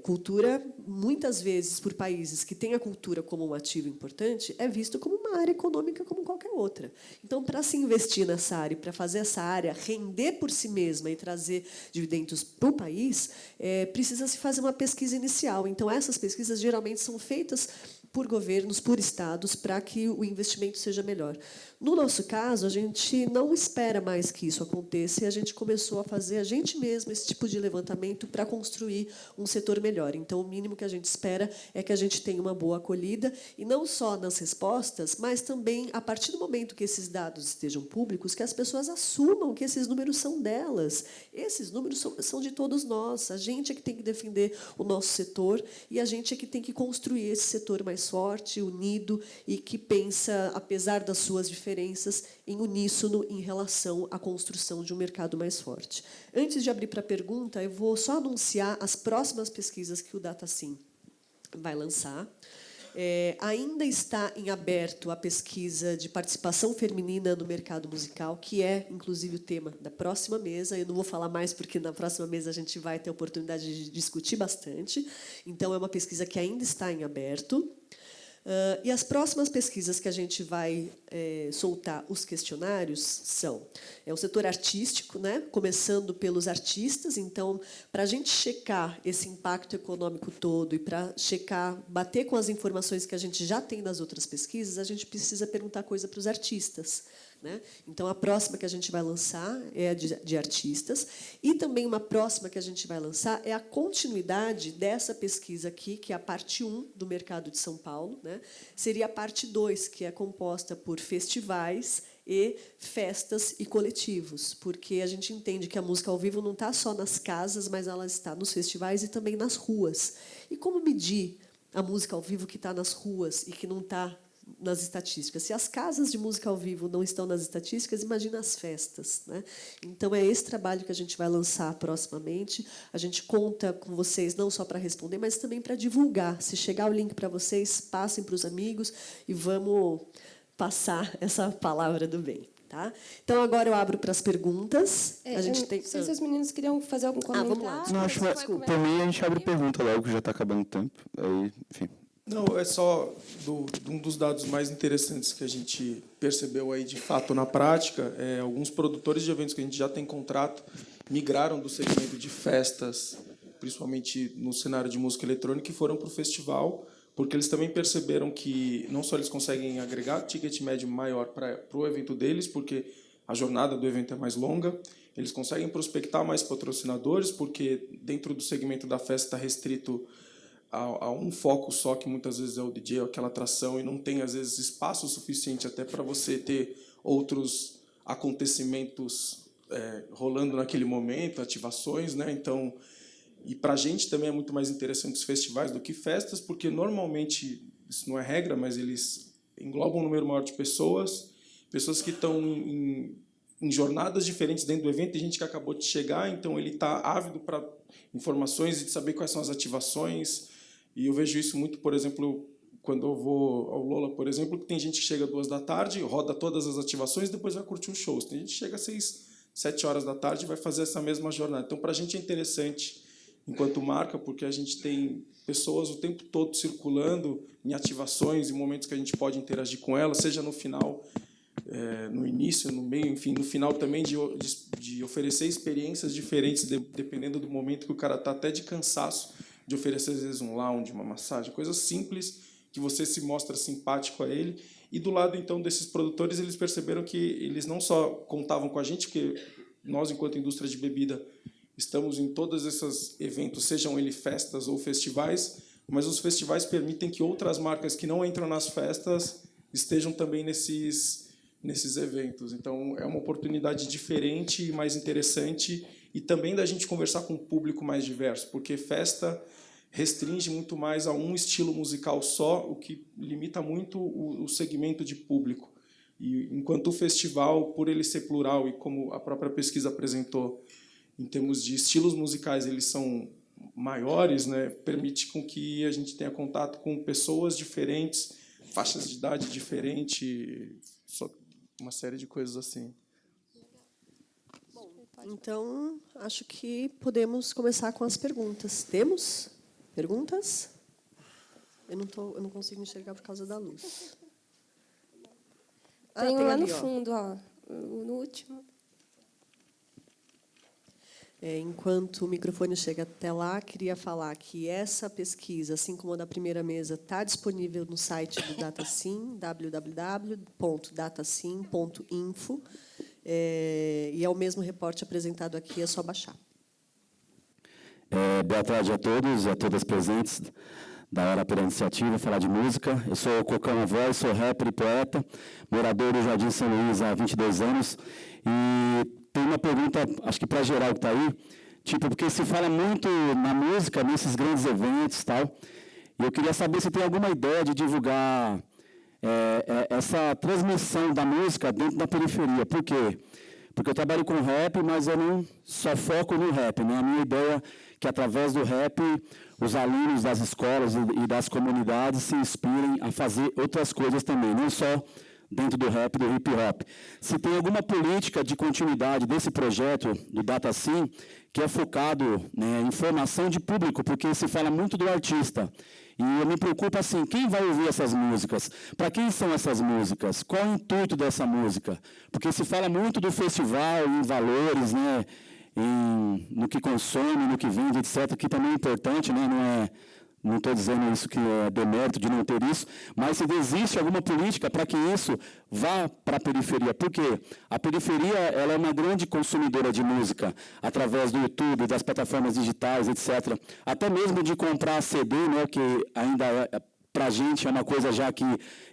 cultura, muitas vezes, por países que têm a cultura como um ativo importante, é visto como uma área econômica como qualquer outra. Então, para se investir nessa área, para fazer essa área render por si mesma e trazer dividendos para o país, precisa se fazer uma pesquisa inicial. Então, essas pesquisas geralmente são feitas por governos, por estados, para que o investimento seja melhor. No nosso caso, a gente não espera mais que isso aconteça e a gente começou a fazer a gente mesmo esse tipo de levantamento para construir um setor melhor. Então, o mínimo que a gente espera é que a gente tenha uma boa acolhida, e não só nas respostas, mas também, a partir do momento que esses dados estejam públicos, que as pessoas assumam que esses números são delas. Esses números são de todos nós. A gente é que tem que defender o nosso setor e a gente é que tem que construir esse setor mais forte, unido e que pensa, apesar das suas diferenças, em uníssono em relação à construção de um mercado mais forte. Antes de abrir para a pergunta, eu vou só anunciar as próximas pesquisas que o DataSim vai lançar. Ainda está em aberto a pesquisa de participação feminina no mercado musical, que é, inclusive, o tema da próxima mesa. Eu não vou falar mais, porque na próxima mesa a gente vai ter a oportunidade de discutir bastante. Então, é uma pesquisa que ainda está em aberto. E as próximas pesquisas que a gente vai soltar, os questionários, são o setor artístico, né? Começando pelos artistas. Então, para a gente checar esse impacto econômico todo e para checar, bater com as informações que a gente já tem das outras pesquisas, a gente precisa perguntar coisa para os artistas, né? Então, a próxima que a gente vai lançar é a de artistas. E também uma próxima que a gente vai lançar é a continuidade dessa pesquisa aqui, que é a parte 1 do mercado de São Paulo, né? Seria a parte 2, que é composta por festivais e festas e coletivos, porque a gente entende que a música ao vivo não está só nas casas, mas ela está nos festivais e também nas ruas. E como medir a música ao vivo que está nas ruas e que não está nas estatísticas? Se as casas de música ao vivo não estão nas estatísticas, imagina as festas, né? Então, é esse trabalho que a gente vai lançar proximamente. A gente conta com vocês não só para responder, mas também para divulgar. Se chegar o link para vocês, passem para os amigos e vamos passar essa palavra do bem. Tá? Então, agora eu abro para as perguntas. A gente tem... Não sei se os meninos queriam fazer algum comentário. Vamos lá. Não, acho que, por mim, a gente abre pergunta logo, que já está acabando o tempo. Aí, enfim. Não, é só um dos dados mais interessantes que a gente percebeu aí de fato na prática. Alguns produtores de eventos que a gente já tem contrato migraram do segmento de festas, principalmente no cenário de música eletrônica, e foram para o festival, porque eles também perceberam que não só eles conseguem agregar ticket médio maior para o evento deles, porque a jornada do evento é mais longa, eles conseguem prospectar mais patrocinadores, porque dentro do segmento da festa está restrito a um foco só, que muitas vezes é o DJ, aquela atração, e não tem, às vezes, espaço suficiente até para você ter outros acontecimentos rolando naquele momento, ativações, né? Então, e para a gente também é muito mais interessante os festivais do que festas, porque normalmente, isso não é regra, mas eles englobam um número maior de pessoas que estão em jornadas diferentes dentro do evento, tem gente que acabou de chegar, então ele está ávido para informações e de saber quais são as ativações. E eu vejo isso muito, por exemplo, quando eu vou ao Lola, por exemplo, que tem gente que chega às 14h, roda todas as ativações e depois vai curtir os shows. Tem gente que chega às 6, 7 horas da tarde e vai fazer essa mesma jornada. Então, para a gente é interessante, enquanto marca, porque a gente tem pessoas o tempo todo circulando em ativações, em momentos que a gente pode interagir com elas, seja no final no início, no meio, enfim, no final também, de oferecer experiências diferentes, dependendo do momento que o cara está, até de cansaço, de oferecer, às vezes, um lounge, uma massagem, coisas simples que você se mostra simpático a ele. E do lado, então, desses produtores, eles perceberam que eles não só contavam com a gente, porque nós, enquanto indústria de bebida, estamos em todos esses eventos, sejam eles festas ou festivais, mas os festivais permitem que outras marcas que não entram nas festas estejam também nesses eventos. Então, é uma oportunidade diferente e mais interessante, e também da gente conversar com um público mais diverso, porque festa restringe muito mais a um estilo musical só, o que limita muito o segmento de público. E enquanto o festival, por ele ser plural, e como a própria pesquisa apresentou, em termos de estilos musicais, eles são maiores, né, permite com que a gente tenha contato com pessoas diferentes, faixas de idade diferentes, uma série de coisas assim. Bom, então, acho que podemos começar com as perguntas. Temos perguntas? Eu não consigo enxergar por causa da luz. Tem um lá ali, no fundo, ó, no último. Enquanto o microfone chega até lá, queria falar que essa pesquisa, assim como a da primeira mesa, está disponível no site do DataSim, www.datasim.info, e é o mesmo reporte apresentado aqui, é só baixar. Boa tarde a todos e a todas presentes da Hora pela Iniciativa, falar de música. Eu sou o Cocão Voz, sou rapper e poeta, morador do Jardim São Luís há 22 anos, e tem uma pergunta, acho que para geral que está aí, tipo, porque se fala muito na música, nesses grandes eventos e tal, e eu queria saber se tem alguma ideia de divulgar essa transmissão da música dentro da periferia. Por quê? Porque eu trabalho com rap, mas eu não só foco no rap, né? A minha ideia é que, através do rap, os alunos das escolas e das comunidades se inspirem a fazer outras coisas também, não só dentro do rap, do hip-hop. Se tem alguma política de continuidade desse projeto do DataSim, que é focado, né, em formação de público, porque se fala muito do artista. E eu me preocupo assim, quem vai ouvir essas músicas? Para quem são essas músicas? Qual é o intuito dessa música? Porque se fala muito do festival, em valores, né, no que consome, no que vende, etc., que também é importante, né, não estou dizendo isso que é demérito de não ter isso, mas se existe alguma política para que isso vá para a periferia. Por quê? A periferia ela é uma grande consumidora de música, através do YouTube, das plataformas digitais, etc. Até mesmo de comprar CD, né, que ainda para a gente é uma coisa já que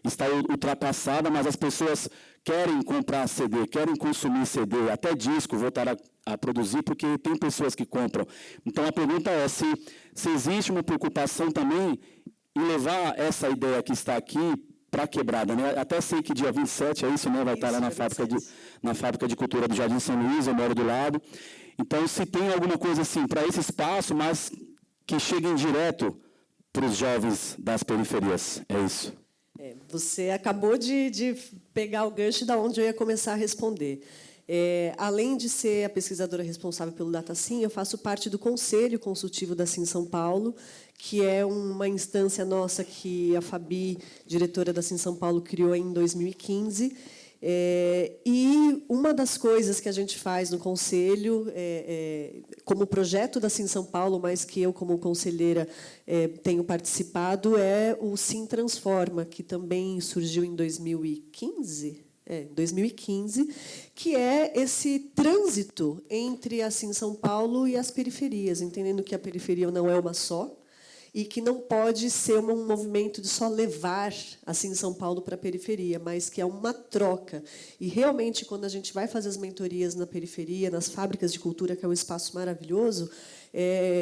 está ultrapassada, mas as pessoas querem comprar CD, querem consumir CD, até disco voltar a produzir, porque tem pessoas que compram. Então, a pergunta é se existe uma preocupação também em levar essa ideia que está aqui para a quebrada, né? Até sei que dia 27 é isso, né? Vai estar lá na fábrica de cultura do Jardim São Luís, eu moro do lado. Então, se tem alguma coisa assim para esse espaço, mas que cheguem direto para os jovens das periferias. É isso. Você acabou de pegar o gancho da onde eu ia começar a responder. Além de ser a pesquisadora responsável pelo DataSim, eu faço parte do Conselho Consultivo da Sim São Paulo, que é uma instância nossa que a Fabi, diretora da Sim São Paulo, criou em 2015. E uma das coisas que a gente faz no Conselho, como projeto da Sim São Paulo, mas que eu, como conselheira, tenho participado, é o Sim Transforma, que também surgiu em 2015, que é esse trânsito entre a Sim São Paulo e as periferias, entendendo que a periferia não é uma só, e que não pode ser um movimento de só levar assim São Paulo para a periferia, mas que é uma troca. E realmente, quando a gente vai fazer as mentorias na periferia, nas fábricas de cultura, que é um espaço maravilhoso,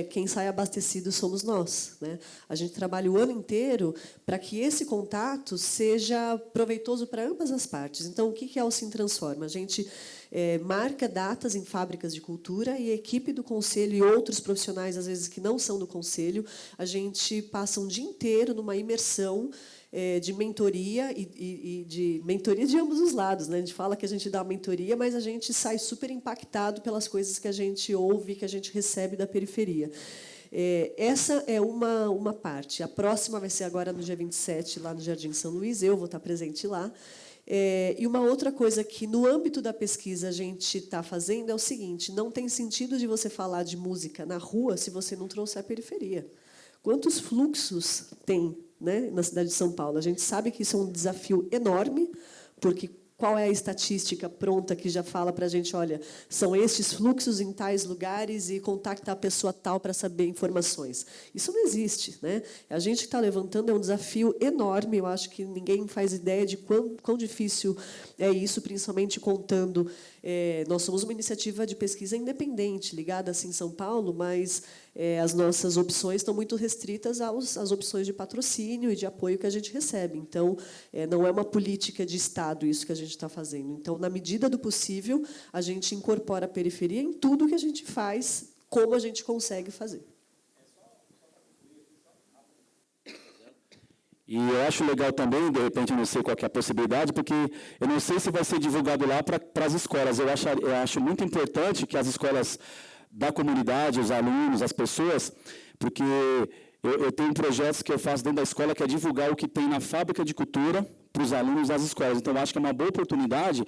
quem sai abastecido somos nós, né? A gente trabalha o ano inteiro para que esse contato seja proveitoso para ambas as partes. Então, o que é o Sim Transforma? A gente marca datas em fábricas de cultura e a equipe do conselho e outros profissionais, às vezes, que não são do conselho, a gente passa um dia inteiro numa imersão de mentoria e de mentoria de ambos os lados, né? A gente fala que a gente dá mentoria, mas a gente sai super impactado pelas coisas que a gente ouve, que a gente recebe da periferia. Essa é uma parte. A próxima vai ser agora no dia 27, lá no Jardim São Luís, eu vou estar presente lá. E uma outra coisa que, no âmbito da pesquisa, a gente está fazendo é o seguinte: não tem sentido de você falar de música na rua se você não trouxer a periferia. Quantos fluxos tem, né, na cidade de São Paulo? A gente sabe que isso é um desafio enorme, porque qual é a estatística pronta que já fala para a gente, olha, são estes fluxos em tais lugares e contacta a pessoa tal para saber informações? Isso não existe, né? A gente que está levantando é um desafio enorme. Eu acho que ninguém faz ideia de quão difícil é isso, principalmente contando. Nós somos uma iniciativa de pesquisa independente, ligada assim em São Paulo, mas as nossas opções estão muito restritas às opções de patrocínio e de apoio que a gente recebe. Então, não é uma política de Estado isso que a gente está fazendo. Então, na medida do possível, a gente incorpora a periferia em tudo que a gente faz, como a gente consegue fazer. E eu acho legal também, de repente, eu não sei qual que é a possibilidade, porque eu não sei se vai ser divulgado lá para as escolas. Eu acho muito importante que as escolas da comunidade, os alunos, as pessoas, porque eu tenho projetos que eu faço dentro da escola que é divulgar o que tem na fábrica de cultura para os alunos das escolas. Então, eu acho que é uma boa oportunidade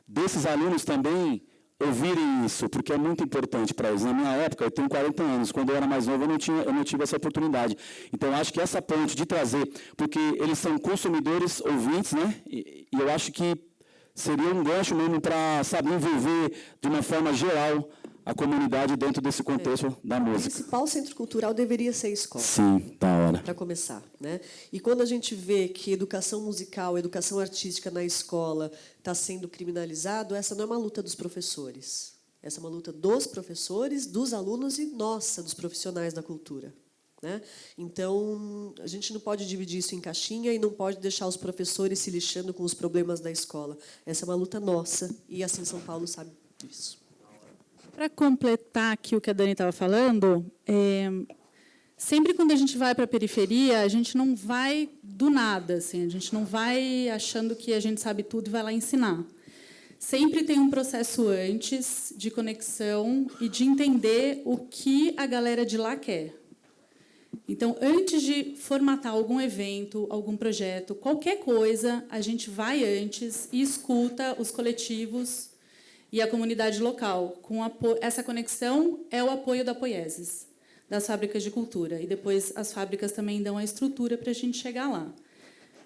desses alunos também ouvirem isso, porque é muito importante para eles. Na minha época, eu tenho 40 anos, quando eu era mais novo, eu não tive essa oportunidade. Então, acho que essa ponte de trazer, porque eles são consumidores ouvintes, né? E eu acho que seria um gancho mesmo para, saber envolver de uma forma geral a comunidade dentro desse contexto da O música. principal centro cultural deveria ser a escola. Sim, da hora. Para começar, né? E quando a gente vê que educação musical, educação artística na escola está sendo criminalizado, essa não é uma luta dos professores. Essa é uma luta dos professores, dos alunos e nossa, dos profissionais da cultura, né? Então, a gente não pode dividir isso em caixinha e não pode deixar os professores se lixando com os problemas da escola. Essa é uma luta nossa e, assim, São Paulo sabe disso. Para completar aqui o que a Dani estava falando, sempre quando a gente vai para a periferia, a gente não vai do nada, assim, a gente não vai achando que a gente sabe tudo e vai lá ensinar. Sempre tem um processo antes de conexão e de entender o que a galera de lá quer. Então, antes de formatar algum evento, algum projeto, qualquer coisa, a gente vai antes e escuta os coletivos e a comunidade local. Essa conexão é o apoio da Poieses, das fábricas de cultura. E depois as fábricas também dão a estrutura para a gente chegar lá.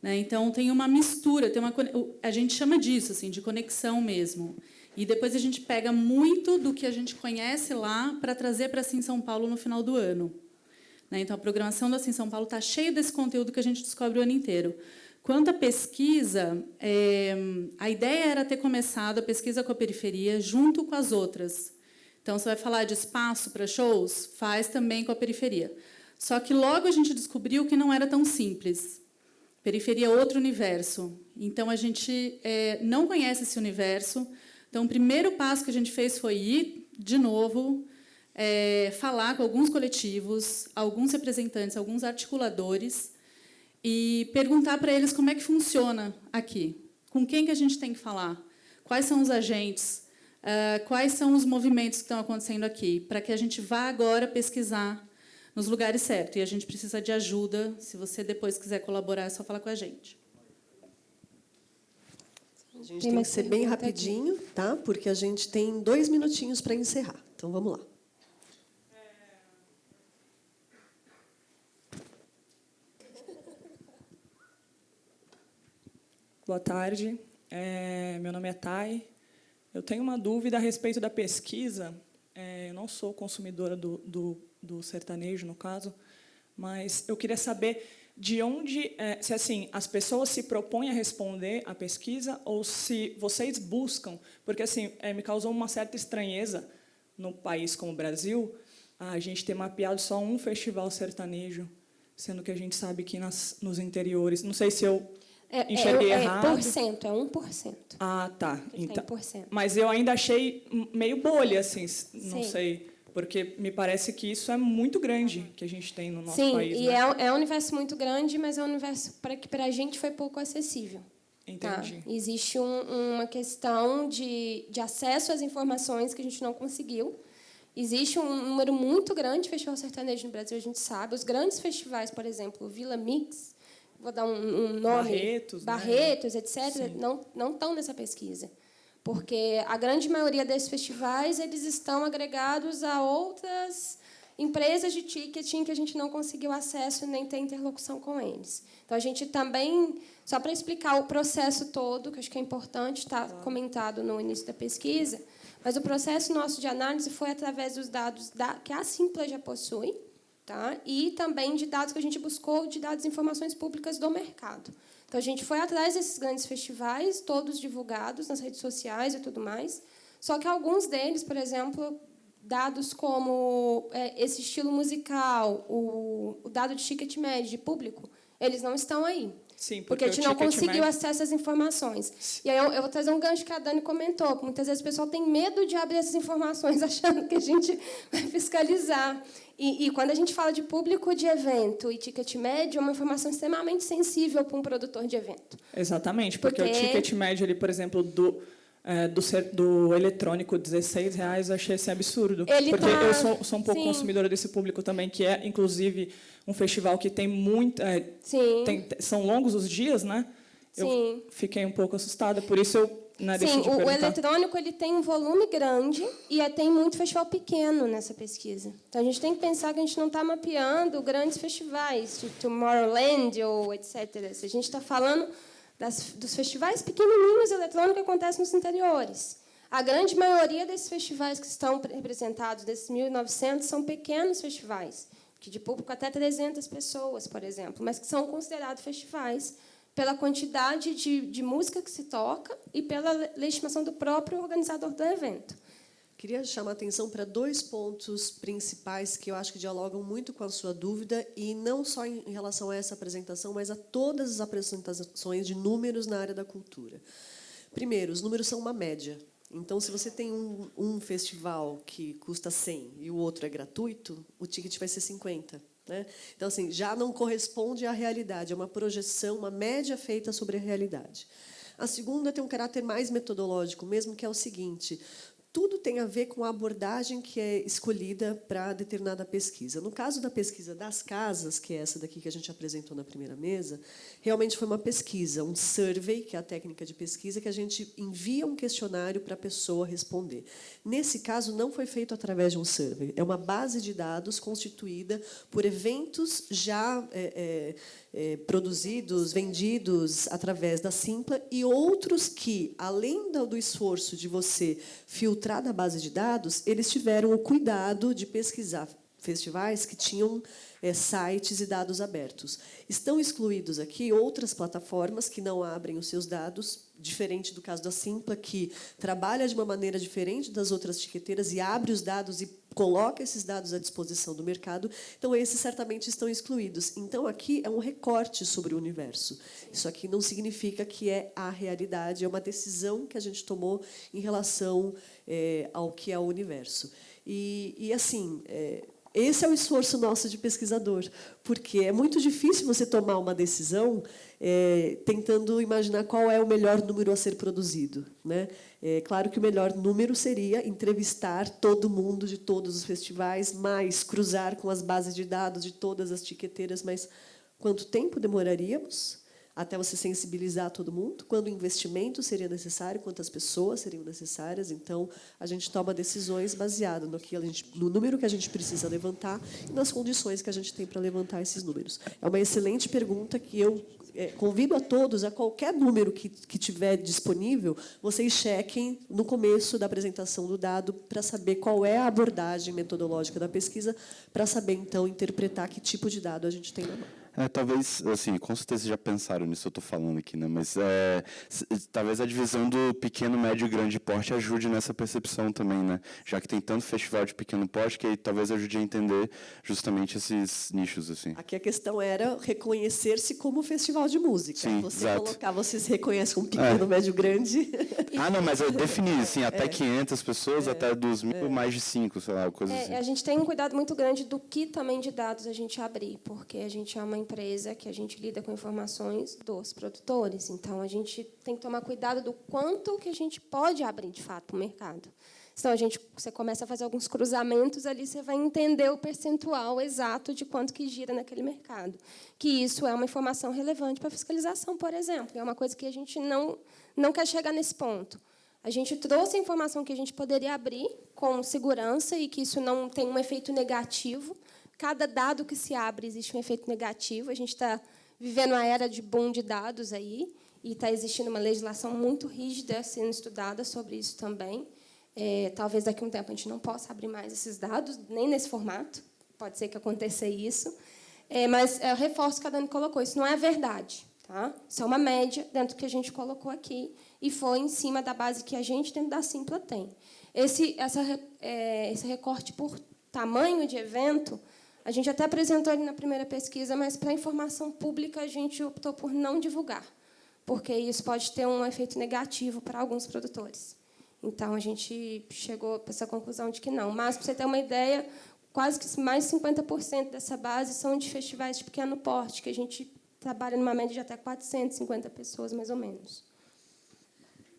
Né? Então, tem uma mistura, a gente chama disso, assim, de conexão mesmo. E depois a gente pega muito do que a gente conhece lá para trazer para Assim São Paulo no final do ano. Né? Então, a programação do Assim São Paulo está cheia desse conteúdo que a gente descobre o ano inteiro. Quanto à pesquisa, a ideia era ter começado a pesquisa com a periferia junto com as outras. Então, você vai falar de espaço para shows? Faz também com a periferia. Só que logo a gente descobriu que não era tão simples. Periferia é outro universo. Então, a gente não conhece esse universo. Então, o primeiro passo que a gente fez foi ir, de novo, falar com alguns coletivos, alguns representantes, alguns articuladores, e perguntar para eles como é que funciona aqui. Com quem que a gente tem que falar? Quais são os agentes? Quais são os movimentos que estão acontecendo aqui? Para que a gente vá agora pesquisar nos lugares certos. E a gente precisa de ajuda. Se você depois quiser colaborar, é só falar com a gente. A gente tem que ser bem rapidinho, tá? Porque a gente tem 2 minutinhos para encerrar. Então, vamos lá. Boa tarde. Meu nome é Thay. Eu tenho uma dúvida a respeito da pesquisa. Eu não sou consumidora do sertanejo, no caso, mas eu queria saber de onde, se assim, as pessoas se propõem a responder à pesquisa ou se vocês buscam, porque assim, me causou uma certa estranheza no país como o Brasil, a gente ter mapeado só um festival sertanejo, sendo que a gente sabe que nos interiores, não sei se eu enxerguei errado. É 1%. Ah, tá. Então, 1%. Mas eu ainda achei meio bolha, assim, não Sim. sei, porque me parece que isso é muito grande que a gente tem no nosso país. Sim, e né? é um universo muito grande, mas é um universo que para a gente foi pouco acessível. Entendi. Tá? Existe uma questão de acesso às informações que a gente não conseguiu. Existe um número muito grande de festival sertanejo no Brasil, a gente sabe. Os grandes festivais, por exemplo, o Vila Mix, vou dar um nome, Barretos, etc., não estão nessa pesquisa. Porque a grande maioria desses festivais eles estão agregados a outras empresas de ticketing que a gente não conseguiu acesso nem tem interlocução com eles. Então, a gente também, só para explicar o processo todo, que acho que é importante, está comentado no início da pesquisa, mas o processo nosso de análise foi através dos dados que a Simpla já possui, tá? E também de dados que a gente buscou, de dados e informações públicas do mercado. Então, a gente foi atrás desses grandes festivais, todos divulgados nas redes sociais e tudo mais, só que alguns deles, por exemplo, dados como esse estilo musical, o dado de ticket médio de público, eles não estão aí. Sim, porque a gente não conseguiu acesso às informações. E aí eu vou trazer um gancho que a Dani comentou. Muitas vezes o pessoal tem medo de abrir essas informações achando que a gente vai fiscalizar. E quando a gente fala de público de evento e ticket médio, é uma informação extremamente sensível para um produtor de evento. Exatamente, porque o ticket médio, ali, por exemplo, do eletrônico, R$16, eu achei esse absurdo. Porque eu sou um pouco consumidora desse público também, que é, inclusive, um festival que tem muito... são longos os dias, né? Eu fiquei um pouco assustada, por isso eu decidi perguntar. O eletrônico ele tem um volume grande e tem muito festival pequeno nessa pesquisa. Então, a gente tem que pensar que a gente não está mapeando grandes festivais, tipo Tomorrowland ou etc. Se a gente está falando dos festivais pequenininhos eletrônicos que acontecem nos interiores. A grande maioria desses festivais que estão representados, desses 1.900, são pequenos festivais, que de público até 300 pessoas, por exemplo, mas que são considerados festivais pela quantidade de música que se toca e pela legitimação do próprio organizador do evento. Queria chamar a atenção para 2 pontos principais que eu acho que dialogam muito com a sua dúvida, e não só em relação a essa apresentação, mas a todas as apresentações de números na área da cultura. Primeiro, os números são uma média. Então, se você tem um festival que custa 100 e o outro é gratuito, o ticket vai ser 50. Né? Então, assim, já não corresponde à realidade, é uma projeção, uma média feita sobre a realidade. A segunda tem um caráter mais metodológico mesmo, que é o seguinte: tudo tem a ver com a abordagem que é escolhida para determinada pesquisa. No caso da pesquisa das casas, que é essa daqui que a gente apresentou na primeira mesa, realmente foi uma pesquisa, um survey, que é a técnica de pesquisa, que a gente envia um questionário para a pessoa responder. Nesse caso, não foi feito através de um survey, é uma base de dados constituída por eventos já produzidos, vendidos através da Simpla, e outros que, além do esforço de você filtrar da base de dados, eles tiveram o cuidado de pesquisar festivais que tinham sites e dados abertos. Estão excluídos aqui outras plataformas que não abrem os seus dados, diferente do caso da Simpla, que trabalha de uma maneira diferente das outras tiqueteiras e abre os dados e coloca esses dados à disposição do mercado. Então, esses certamente estão excluídos. Então, aqui é um recorte sobre o universo. Isso aqui não significa que é a realidade, é uma decisão que a gente tomou em relação ao que é o universo. E assim... esse é o esforço nosso de pesquisador, porque é muito difícil você tomar uma decisão tentando imaginar qual é o melhor número a ser produzido. Né? É claro que o melhor número seria entrevistar todo mundo de todos os festivais, mais cruzar com as bases de dados de todas as tiqueteiras, mas quanto tempo demoraríamos até você sensibilizar todo mundo? Quando o investimento seria necessário? Quantas pessoas seriam necessárias? Então, a gente toma decisões baseadas no número que a gente precisa levantar e nas condições que a gente tem para levantar esses números. É uma excelente pergunta que eu convido a todos, a qualquer número que tiver disponível, vocês chequem no começo da apresentação do dado para saber qual é a abordagem metodológica da pesquisa, para saber, então, interpretar que tipo de dado a gente tem na mão. Talvez, assim, com certeza já pensaram nisso, eu estou falando aqui, né? Mas talvez a divisão do pequeno, médio e grande porte ajude nessa percepção também, né? Já que tem tanto festival de pequeno porte, que aí talvez ajude a entender justamente esses nichos, assim. Aqui a questão era reconhecer-se como festival de música. Sim, você exato. Colocar, você se reconhece como pequeno, médio, grande. Não, mas eu defini, assim, até 500 pessoas, até 2.000, mais de 5, sei lá, coisa assim. A gente tem um cuidado muito grande do que também de dados a gente abrir, porque a gente é uma empresa que a gente lida com informações dos produtores. Então, a gente tem que tomar cuidado do quanto que a gente pode abrir, de fato, para o mercado. Então, você começa a fazer alguns cruzamentos ali, você vai entender o percentual exato de quanto que gira naquele mercado. Que isso é uma informação relevante para a fiscalização, por exemplo. É uma coisa que a gente não quer chegar nesse ponto. A gente trouxe a informação que a gente poderia abrir com segurança e que isso não tem um efeito negativo. Cada dado que se abre existe um efeito negativo. A gente está vivendo a era de boom de dados aí, e está existindo uma legislação muito rígida sendo estudada sobre isso também. Talvez daqui a um tempo a gente não possa abrir mais esses dados, nem nesse formato. Pode ser que aconteça isso. Mas eu reforço o que a Dani colocou. Isso não é verdade. Tá? Isso é uma média dentro do que a gente colocou aqui, e foi em cima da base que a gente, dentro da Simpla, tem. Esse recorte por tamanho de evento, a gente até apresentou ele na primeira pesquisa, mas, para a informação pública, a gente optou por não divulgar, porque isso pode ter um efeito negativo para alguns produtores. Então, a gente chegou a essa conclusão de que não. Mas, para você ter uma ideia, quase que mais de 50% dessa base são de festivais de pequeno porte, que a gente trabalha numa média de até 450 pessoas, mais ou menos.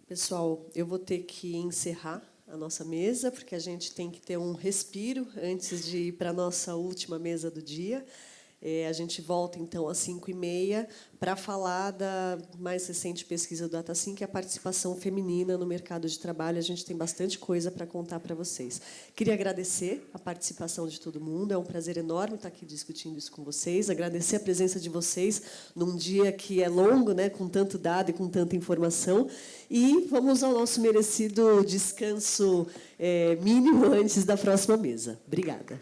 Pessoal, eu vou ter que encerrar a nossa mesa, porque a gente tem que ter um respiro antes de ir para a nossa última mesa do dia. A gente volta, então, às 5h30 para falar da mais recente pesquisa do DataSim, que é a participação feminina no mercado de trabalho. A gente tem bastante coisa para contar para vocês. Queria agradecer a participação de todo mundo. É um prazer enorme estar aqui discutindo isso com vocês. Agradecer a presença de vocês num dia que é longo, né, com tanto dado e com tanta informação. E vamos ao nosso merecido descanso mínimo antes da próxima mesa. Obrigada.